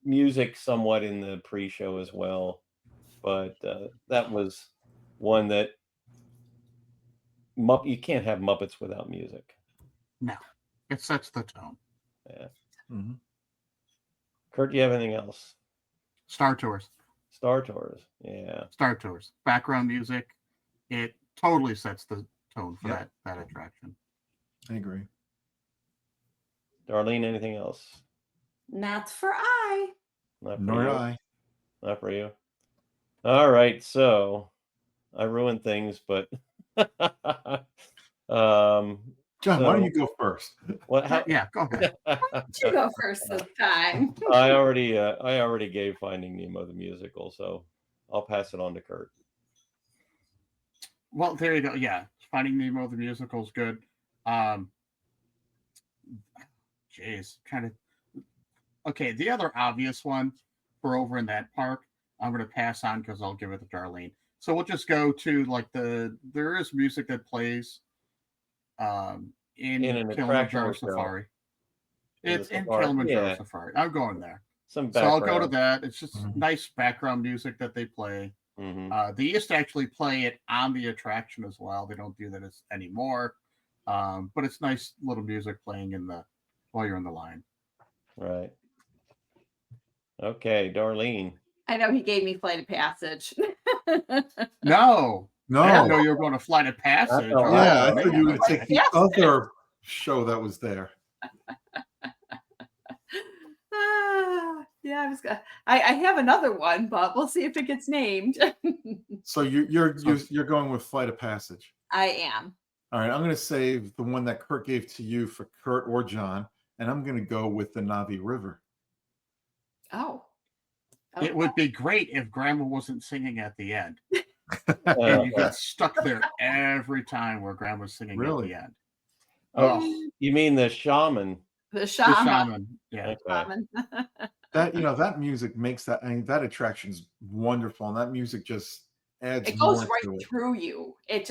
S4: music somewhat in the pre-show as well, but that was one that you can't have Muppets without music.
S3: No. It sets the tone.
S4: Yeah.
S1: Mhm.
S4: Kurt, do you have anything else?
S3: Star Tours.
S4: Star Tours. Yeah.
S3: Star Tours. Background music. It totally sets the tone for
S1: Yep.
S3: that attraction.
S1: I agree.
S4: Darlene, anything else?
S2: Not for I.
S4: Not for
S1: Nor
S4: you.
S1: I.
S4: Not for you. All right. So I ruined things, but
S1: John, why don't you go first?
S4: what? How?
S3: Yeah, go ahead.
S2: You go first this time.
S4: I already gave Finding Nemo the musical, so I'll pass it on to Kurt.
S3: Well, there you go. Yeah, Finding Nemo the musical is good. Jeez, kind of. Okay, the other obvious one for over in that park, I'm going to pass on because I'll give it to Darlene. So we'll just go to like there is music that plays in
S4: an
S3: Kilimanjaro
S4: attraction
S3: Safari.
S4: In the
S3: It's in
S4: safari,
S3: Kilimanjaro
S4: yeah.
S3: Safari. I'm going there.
S4: Some
S3: So I'll
S4: background.
S3: go to that. It's just
S1: Mhm.
S3: nice background music that they play.
S4: Mhm.
S3: They used to actually play it on the attraction as well. They don't do that anymore. But it's nice little music playing while you're in the line.
S4: Right. Okay, Darlene.
S2: I know he gave me Flight of Passage.
S3: No,
S1: No.
S3: I didn't know you were going to Flight of Passage.
S4: know.
S1: Yeah, I
S4: Oh,
S1: thought you were going to take the
S2: Yes.
S1: other show that was there.
S2: Yeah, I have another one, but we'll see if it gets named.
S1: So you're going with Flight of Passage.
S2: I am.
S1: All right, I'm going to save the one that Kurt gave to you for Kurt or John, and I'm going to go with the Navi River.
S2: Oh.
S3: It would be great if Grandma wasn't singing at the end.
S4: Uh,
S3: And you get stuck there every time where Grandma's singing
S1: Really?
S3: at the end.
S4: oh, you mean the shaman?
S2: The
S3: The
S2: shaman.
S3: shaman. Yeah.
S4: Okay.
S2: Shaman.
S1: That music makes that. I mean, that attraction's wonderful, and that music just adds
S2: It goes
S1: more
S2: right
S1: to it.
S2: through you. It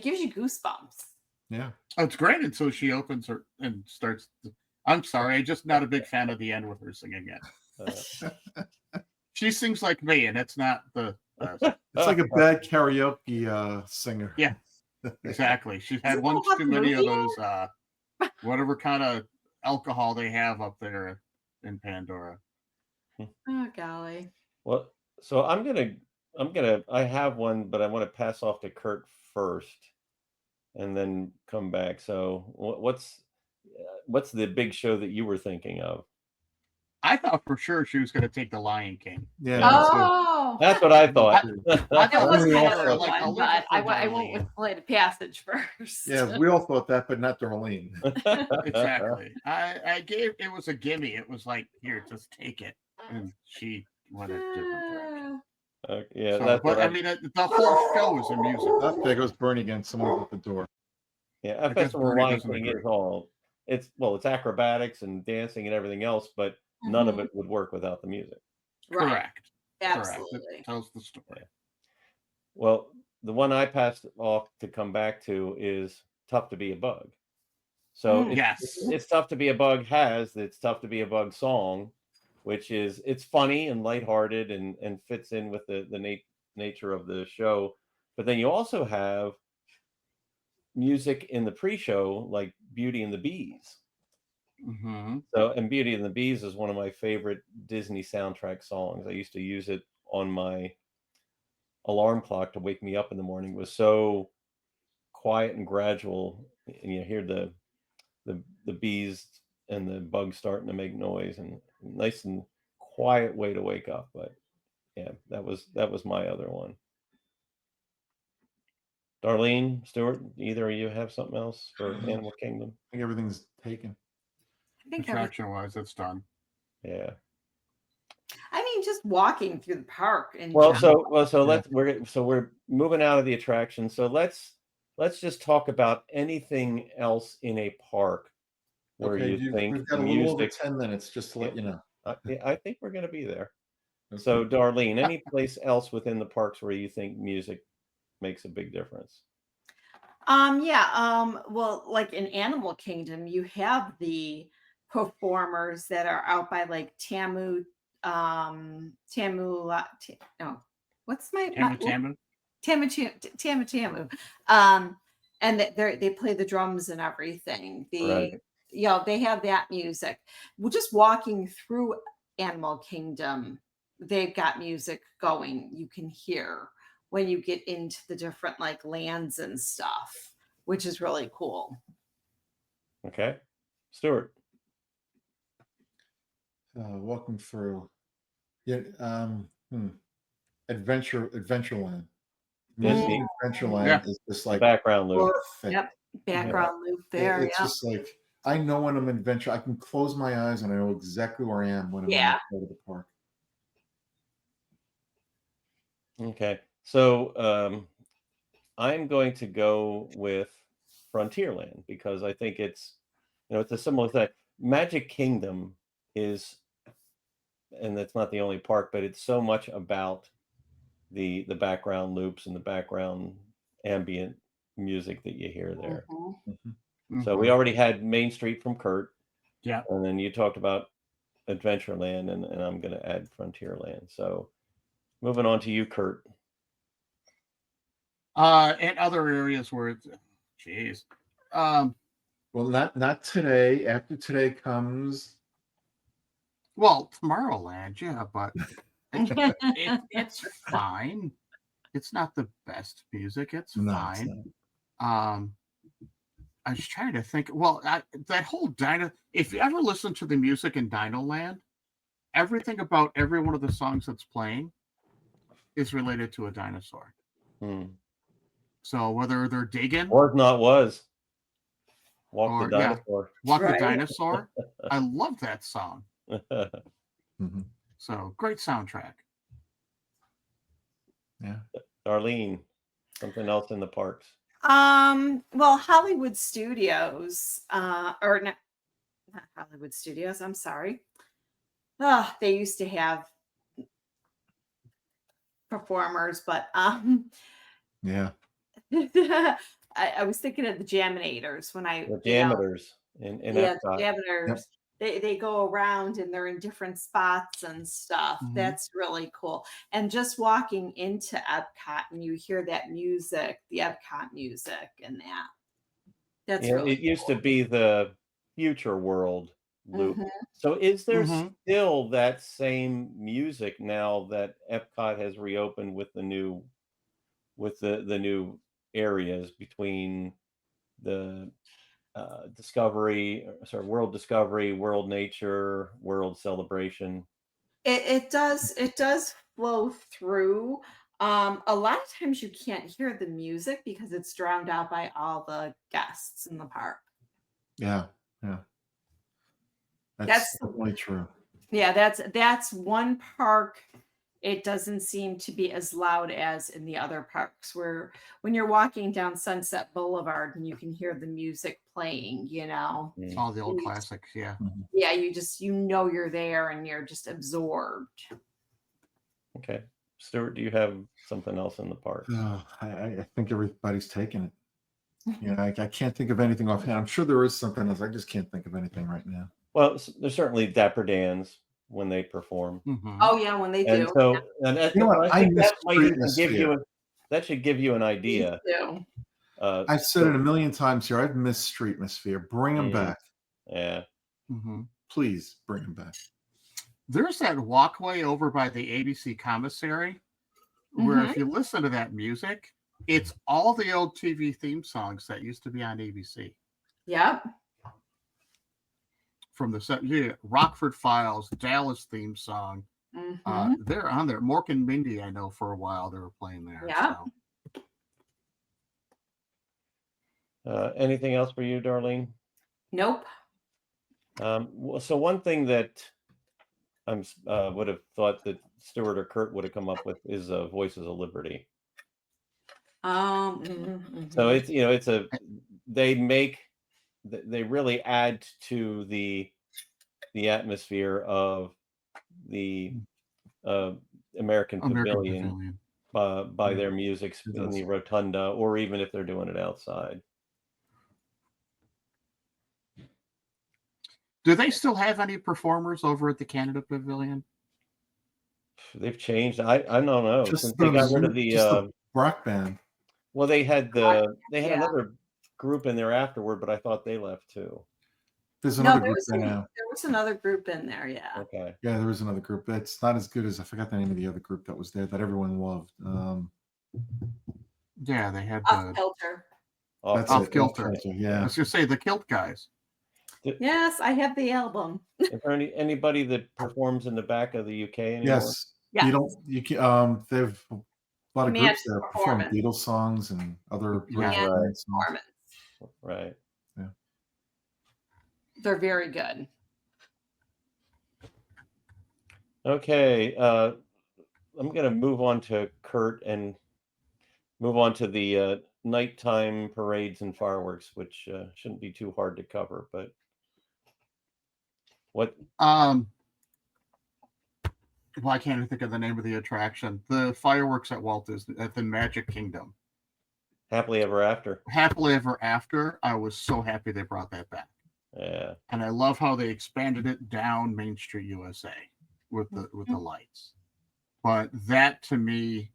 S2: gives you goosebumps.
S1: Yeah.
S3: Oh, it's great until she opens her and starts. I'm sorry, I'm just not a big fan of the end with her singing it. She sings like me, and it's not the best.
S1: It's like a bad karaoke singer.
S3: Yeah. Exactly. She's had
S2: Isn't
S3: one
S2: that what
S3: too many of
S2: movie
S3: those whatever kind of alcohol they have up there in Pandora.
S2: Oh golly.
S4: Well, so I have one, but I want to pass off to Kurt first, and then come back. So what's the big show that you were thinking of?
S3: I thought for sure she was going to take the Lion King.
S1: Yeah,
S4: Yeah.
S1: me too.
S2: Oh,
S4: That's what I thought.
S3: I
S2: it
S3: thought
S2: was
S3: we
S2: my
S3: all
S2: other
S3: thought, like, I'll
S2: one,
S3: leave it
S2: but
S3: for
S2: I went with
S3: Darlene.
S2: Flight of Passage first.
S1: Yeah, we all thought that, but not Darlene.
S3: Exactly. I gave it was a gimme. It was like, here, just take it, and she went a different direction.
S4: Yeah,
S3: So,
S4: that's
S3: but
S4: what
S3: I mean, the whole show is a musical.
S1: Oh, there goes Bernie again. Someone's at the door.
S4: yeah.
S3: I
S4: A
S3: guess
S4: festival of
S3: Bernie
S4: Lion
S3: doesn't
S4: King
S3: agree.
S4: is all. It's acrobatics and dancing and everything else, but none of
S2: Mhm.
S4: it would work without the music.
S2: Right.
S3: Correct.
S2: Absolutely.
S3: It tells the story.
S4: Well, the one I passed off to come back to is Tough to Be a Bug. So
S3: Yes.
S4: it's Tough to Be a Bug has It's Tough to Be a Bug song, which is it's funny and lighthearted and fits in with the nature of the show. But then you also have music in the pre-show like Beauty and the Bees.
S3: Mm-hmm.
S4: So, and Beauty and the Bees is one of my favorite Disney soundtrack songs. I used to use it on my alarm clock to wake me up in the morning. It was so quiet and gradual, and you hear the bees and the bugs starting to make noise, and nice and quiet way to wake up. But yeah, that was my other one. Darlene, Stuart, either of you have something else for Animal Kingdom?
S1: I think everything's taken.
S2: I think
S3: Attraction wise, it's done.
S4: Yeah.
S2: I mean, just walking through the park and
S4: So
S1: Yeah.
S4: we're moving out of the attraction. So let's just talk about anything else in a park where
S1: Okay,
S4: you think
S1: we've got a little over
S4: music.
S1: 10 minutes, just to let you know.
S4: I think we're going to be there.
S1: Okay.
S4: So, Darlene, any place else within the parks where you think music makes a big difference?
S2: well, like in Animal Kingdom, you have the performers that are out by like no, what's
S3: Tamu Tamu.
S2: Tamu. And they play the drums and everything.
S4: Right.
S2: They have that music. Well, just walking through Animal Kingdom, they've got music going. You can hear when you get into the different like lands and stuff, which is really cool.
S4: Okay. Stuart.
S1: Walking through. Yeah. Adventureland.
S4: Disney.
S1: Adventureland
S3: Yeah.
S1: is just
S4: The
S1: like
S4: background loop.
S1: perfect.
S2: Yep. Background loop there.
S1: It's
S2: Yeah.
S1: just like I know when I'm adventure. I can close my eyes and I know exactly where I am when I'm in
S2: Yeah.
S1: that part of the park.
S4: Okay. So I'm going to go with Frontierland because I think it's it's a similar thing. Magic Kingdom is, and that's not the only park, but it's so much about the background loops and the background ambient music that you hear there.
S2: Mhm.
S4: So we already had Main Street from Kurt.
S3: Yeah.
S4: And then you talked about Adventureland, and I'm going to add Frontierland. So moving on to you, Kurt.
S3: And other areas where it's, geez.
S1: Well, not today. After today comes.
S3: Well, Tomorrowland, yeah, but it's fine. It's not the best music. It's
S1: No,
S3: fine. I was trying to think. Well, that whole Dino. If you ever listen to the music in Dino Land, everything about every one of the songs that's playing is related to a dinosaur. So whether they're digging
S4: Was not was. Walk
S3: or
S4: the Dinosaur.
S3: Walk
S2: Right.
S3: the Dinosaur, I love that song.
S1: Mm-hmm.
S3: So great soundtrack.
S1: Yeah.
S4: Darlene, something else in the parks.
S2: Well, Hollywood Studios, or not Hollywood Studios, I'm sorry. They used to have performers, but
S1: Yeah.
S2: I was thinking of the Jaminators when I
S4: The Jameters in
S2: yeah,
S4: Epcot.
S2: the Jaminators. They go around and they're in different spots and stuff.
S3: Mhm.
S2: That's really cool. And just walking into Epcot and you hear that music, the Epcot music and that. That's
S4: Yeah,
S2: really
S4: it used
S2: cool.
S4: to be the Future World loop.
S2: Mhm.
S4: So is there
S3: Mhm.
S4: still that same music now that Epcot has reopened with the new areas between the World Discovery, World Nature, World Celebration.
S2: It does flow through. A lot of times you can't hear the music because it's drowned out by all the guests in the park.
S1: Yeah, yeah, that's
S2: That's
S1: definitely true.
S2: Yeah, that's one park. It doesn't seem to be as loud as in the other parks where when you're walking down Sunset Boulevard and you can hear the music playing,
S4: Mm.
S3: All the old
S2: You-
S3: classics, yeah.
S1: Mhm.
S2: Yeah, you're there and you're just absorbed.
S4: Okay. Stuart, do you have something else in the park?
S1: I think everybody's taking it. I can't think of anything offhand. I'm sure there is something else. I just can't think of anything right now.
S4: Well, there's certainly Dapper Dans when they perform.
S3: Mhm.
S2: Oh yeah, when they
S4: And
S2: do.
S4: so, and
S1: You know what?
S4: I
S1: I
S4: think
S1: miss
S4: that might
S1: Street
S4: even give
S1: Atmosphere.
S4: that should give you an
S2: Me
S4: idea.
S2: too.
S1: I've said it a million times here. I've missed Street Atmosphere. Bring them
S4: Mm.
S1: back.
S4: Yeah.
S3: Mhm.
S1: Please bring them back.
S3: There's that walkway over by the ABC commissary where
S2: Mhm.
S3: if you listen to that music, it's all the old TV theme songs that used to be on ABC
S2: Yep.
S3: from the Rockford Files, Dallas theme song.
S2: Mhm.
S3: They're on there. Mork and Mindy, I know for a while they were playing there.
S2: Yeah.
S3: So.
S4: Anything else for you, Darlene?
S2: Nope.
S4: So one thing that I would have thought that Stuart or Kurt would have come up with is Voices of Liberty. So
S2: Mhm.
S4: they really add to the atmosphere of the American Pavilion by their music
S1: It
S4: in
S1: does.
S4: the rotunda, or even if they're doing it outside.
S3: Do they still have any performers over at the Canada Pavilion?
S4: They've changed. I don't know.
S1: Just
S4: Since they got rid of
S1: the rock band.
S4: well, they had
S2: Yeah.
S4: another group in there afterward, but I thought they left too.
S1: There's
S2: No,
S1: another
S2: there
S1: group
S2: was
S1: there now.
S2: there was another group in there. Yeah.
S4: Okay.
S1: Yeah, there was another group. It's not as good as I forgot the name of the other group that was there that everyone loved.
S3: Yeah, they had
S2: Off
S3: the
S2: kilter.
S1: That's
S3: Off
S1: it.
S3: Kilter.
S1: Off Kilter,
S3: I
S1: yeah.
S3: was gonna say the Kilt guys.
S2: Yes, I have the album.
S4: Is there anybody that performs in the back of the UK anymore?
S1: Yes.
S2: Yes.
S1: You don't. You can. They've a lot of
S2: Command
S1: groups that perform
S2: performance.
S1: Beatles songs and other
S3: Yeah.
S1: original
S4: Right.
S1: band songs.
S2: Performance.
S4: Right.
S2: They're very good.
S4: Okay. I'm going to move on to Kurt and move on to the nighttime parades and fireworks, which shouldn't be too hard to cover. But what?
S3: Well, I can't even think of the name of the attraction. The fireworks at Walt Disney at the Magic Kingdom.
S4: Happily Ever After.
S3: Happily Ever After. I was so happy they brought that back.
S4: Yeah.
S3: And I love how they expanded it down Main Street USA with the lights. But that to me,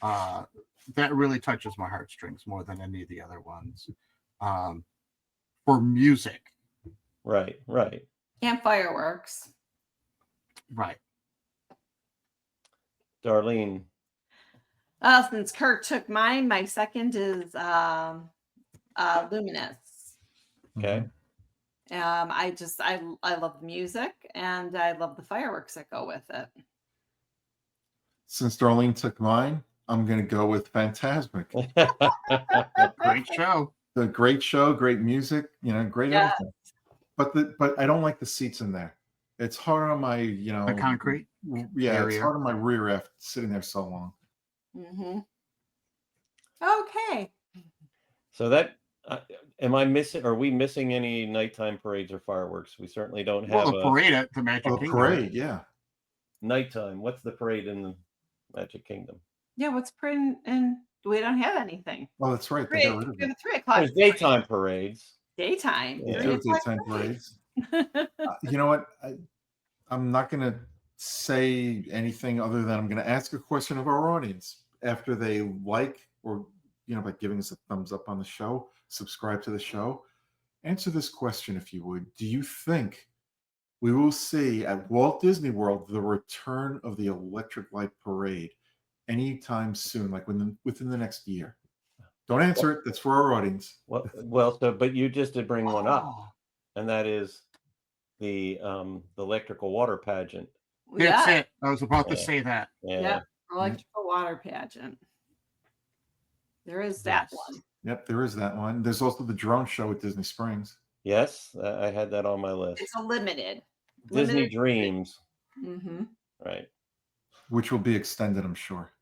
S3: that really touches my heartstrings more than any of the other ones. For music.
S4: Right. Right.
S2: And fireworks.
S3: Right.
S4: Darlene.
S2: Since Kurt took mine, my second is Luminous.
S4: Okay.
S2: I love the music and I love the fireworks that go with it.
S1: Since Darlene took mine, I'm going to go with Fantasmic.
S3: Great show.
S1: The great show, great music, great
S2: Yes.
S1: everything. But I don't like the seats in there. It's hard on my,
S3: The concrete.
S1: Yeah,
S3: area.
S1: it's hard on my rear after sitting there so long.
S2: Mm-hmm. Okay.
S4: So that am I missing? Are we missing any nighttime parades or fireworks? We certainly don't have
S3: Well, the parade at the Magic
S1: Oh,
S3: Kingdom.
S1: parade, yeah.
S4: nighttime. What's the parade in the Magic Kingdom?
S2: Yeah, what's pretty and we don't have anything.
S1: Oh, that's right. They
S2: We
S1: got rid of
S2: have
S1: it.
S2: a 3 o'clock.
S4: There's daytime parades.
S2: Daytime.
S4: Yeah.
S1: They
S2: 3
S1: do
S2: o'clock
S1: daytime
S2: parade.
S1: parades. You know what? I'm not going to say anything other than I'm going to ask a question of our audience after they like or, by giving us a thumbs up on the show, subscribe to the show. Answer this question, if you would. Do you think we will see at Walt Disney World the return of the Electric Light Parade anytime soon, like within the next year? Don't answer it. That's for our audience.
S4: Well, so but you just did bring one up,
S3: Oh,
S4: and that is the electrical water pageant.
S3: that's
S2: Yeah,
S3: it. I was about to
S4: Yeah.
S3: say that.
S4: Yeah.
S2: yeah, electrical water pageant. There is that
S3: Yes.
S2: one.
S1: Yep, there is that one. There's also the drone show at Disney Springs.
S4: Yes, I had that on my list.
S2: It's a limited.
S4: Disney Dreams.
S2: Mm-hmm.
S4: Right.
S1: Which will be extended, I'm sure.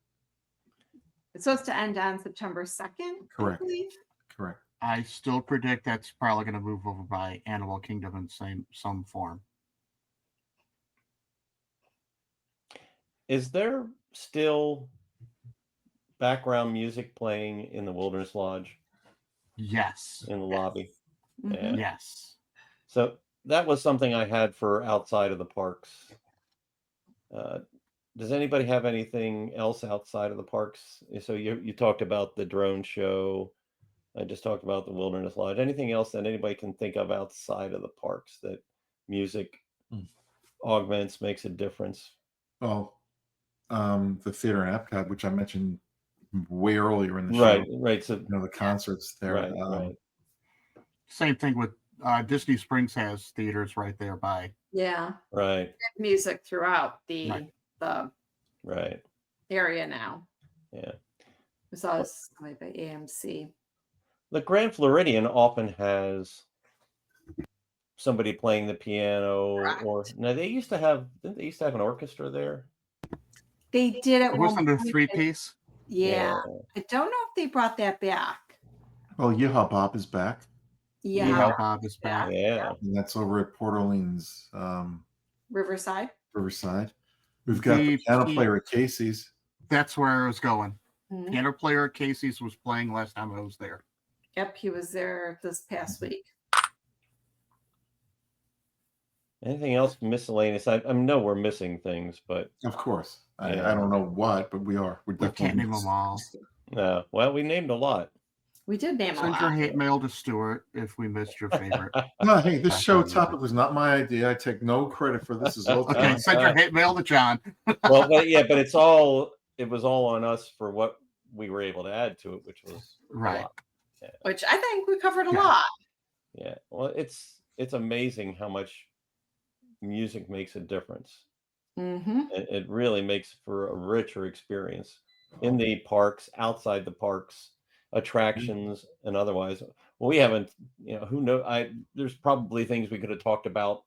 S2: It's supposed to end on September 2nd,
S1: Correct.
S2: I believe.
S1: Correct.
S3: I still predict that's probably going to move over by Animal Kingdom in some form.
S4: Is there still background music playing in the Wilderness Lodge
S3: Yes.
S4: in the lobby?
S2: Mhm.
S4: Yeah.
S3: Yes.
S4: So that was something I had for outside of the parks. Does anybody have anything else outside of the parks? So you talked about the drone show. I just talked about the Wilderness Lodge. Anything else that anybody can think of outside of the parks that music augments, makes a difference?
S1: Well, the theater in Epcot, which I mentioned way earlier in the
S4: Right,
S1: show.
S4: right. So
S1: You know, the concerts there.
S4: right, right.
S3: Same thing with Disney Springs has theaters right there by.
S2: Yeah.
S4: Right,
S2: Music throughout the
S3: Right.
S2: the
S4: right.
S2: area now.
S4: Yeah.
S2: It's always by AMC.
S4: The Grand Floridian often has somebody playing the piano, or
S2: Correct.
S4: now didn't they used to have an orchestra there?
S2: They did at
S3: It
S2: one
S3: wasn't a
S2: point.
S3: 3-piece.
S2: Yeah. I don't know if they brought that back.
S1: Well, Yeehaw Bob is back,
S2: Yeah.
S3: Yeehaw Bob is back.
S4: Yeah.
S1: and that's over at Port Orleans,
S2: Riverside.
S1: Riverside. We've got the piano player at Casey's.
S3: That's where I was going.
S2: Mhm.
S3: Piano player at Casey's was playing last time I was there.
S2: Yep, he was there this past week.
S4: Anything else miscellaneous? I know we're missing things, but
S1: Of course.
S4: Yeah.
S1: I don't know what, but we are. We're
S3: We can't
S1: definitely
S3: name them all.
S4: well, we named a lot.
S2: We did name a
S3: Send your
S2: lot.
S3: hate mail to Stuart if we missed your favorite.
S1: No, hey, this show
S3: Background music.
S1: topic was not my idea. I take no credit for this. Is all
S3: Okay,
S1: John.
S3: send your hate mail to John.
S4: Well, but it was all on us for what we were able to add to it, which was a
S3: Right.
S4: lot.
S2: Which I think we covered a
S3: Yeah.
S2: lot.
S4: Yeah. Well, it's amazing how much music makes a difference.
S2: Mm-hmm.
S4: It really makes for a richer experience in the parks, outside the parks, attractions, and otherwise. Well, we haven't, who knows? There's probably things we could have talked about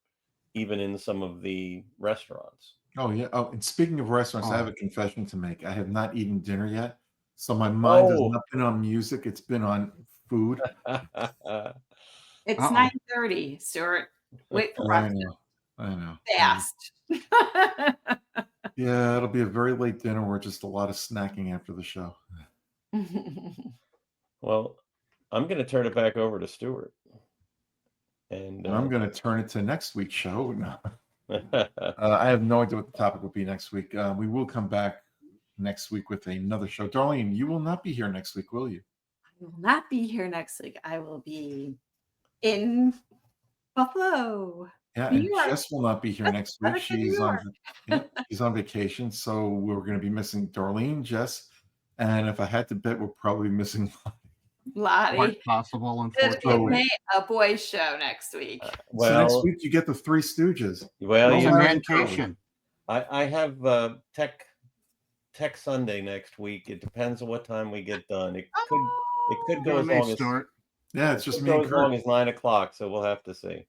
S4: even in some of the restaurants.
S1: Oh yeah. Oh, and speaking of restaurants, I have a confession to make. I have not eaten dinner yet, so my mind has
S4: Oh.
S1: not been on music. It's been on food.
S2: It's
S3: Uh-oh.
S2: 9:30, Stuart. Wait for
S1: I
S2: us.
S1: know. I know.
S2: Fast.
S1: Yeah, it'll be a very late dinner or just a lot of snacking after the show.
S4: Well, I'm going to turn it back over to Stuart. And
S1: And I'm going to turn it to next week's show. No. I have no idea what the topic will be next week. We will come back next week with another show. Darlene, you will not be here next week, will you?
S2: I will not be here next week. I will be in Buffalo.
S1: Yeah,
S2: New
S1: and
S2: York.
S1: Jess will not be here next week.
S2: Connecticut, New
S1: She's
S2: York.
S1: she's on vacation, so we're going to be missing Darlene, Jess, and if I had to bet, we're probably missing.
S2: Lottie.
S3: Quite possible,
S2: It'll
S3: unfortunately.
S2: be a boys show next week.
S1: So next week you get the Three Stooges.
S4: well,
S3: It's
S1: you
S3: a
S1: know,
S3: mancation.
S4: I have Tech Sunday next week. It depends on what time we get done. It could go as long as
S3: Stuart.
S1: Yeah, it's just
S4: could
S1: me
S4: go
S1: and
S4: as long
S1: Kurt.
S4: as 9:00. So we'll have to see.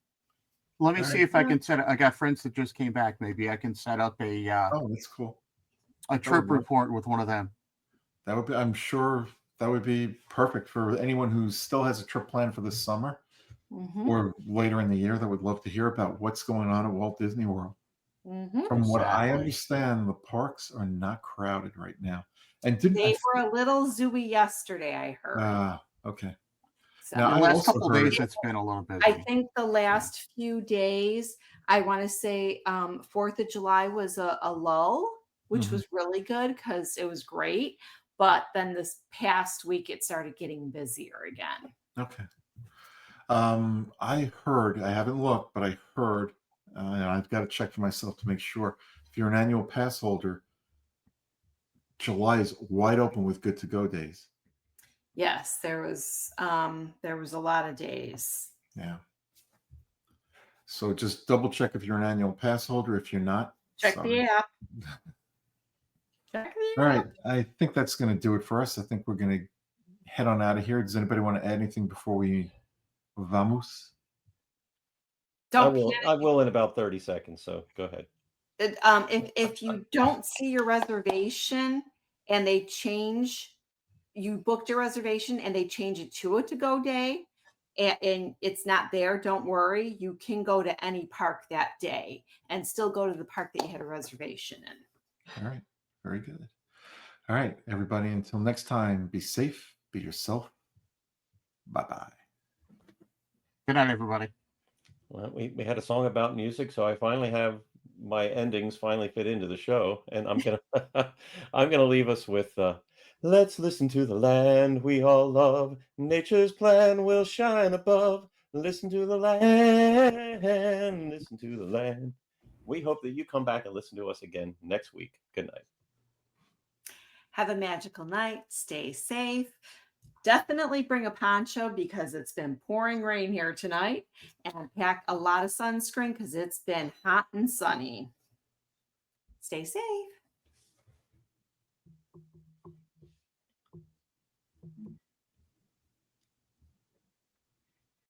S3: Let me
S1: All
S3: see
S1: right.
S3: if I can set it. I got friends that just came back. Maybe I can set up a
S1: Oh, that's cool.
S3: trip
S1: work.
S3: report with one of them.
S1: That would be. I'm sure that would be perfect for anyone who still has a trip planned for this summer
S2: Mhm.
S1: or later in the year that would love to hear about what's going on at Walt Disney World.
S2: Mhm.
S1: From what I
S3: Exactly.
S1: understand, the parks are not crowded right now. And didn't
S2: They were a little zooey yesterday, I heard.
S1: okay.
S2: So
S1: Now,
S3: The
S1: I
S3: last
S1: also
S3: couple
S1: heard-
S3: days, it's been a little busy.
S2: I think the last few days, I want to say 4th of July was a lull, which
S1: Mhm.
S2: was really good because it was great. But then this past week, it started getting busier again.
S1: Okay. I heard, I haven't looked, but I heard, and I've got to check for myself to make sure. If you're an annual pass holder, July is wide open with good to go days.
S2: Yes, there was a lot of days.
S1: Yeah. So just double check if you're an annual pass holder. If you're not,
S2: Check
S1: sorry.
S2: the app. Check the
S1: All
S2: app.
S1: right. I think that's going to do it for us. I think we're going to head on out of here. Does anybody want to add anything before we vamos?
S2: Don't
S4: I will in about 30 seconds. So go ahead.
S2: if you don't see your reservation and they change, you booked your reservation and they change it to a to-go day and it's not there, don't worry. You can go to any park that day and still go to the park that you had a reservation in.
S1: All right. Very good. All right, everybody. Until next time, be safe, be yourself. Bye-bye.
S3: Good night, everybody.
S4: Well, we had a song about music, so I finally have my endings finally fit into the show, and I'm gonna I'm gonna leave us with let's listen to the land we all love. Nature's plan will shine above. Listen to the land, listen to the land. We hope that you come back and listen to us again next week. Good night.
S2: Have a magical night. Stay safe. Definitely bring a poncho because it's been pouring rain here tonight, and pack a lot of sunscreen because it's been hot and sunny. Stay safe.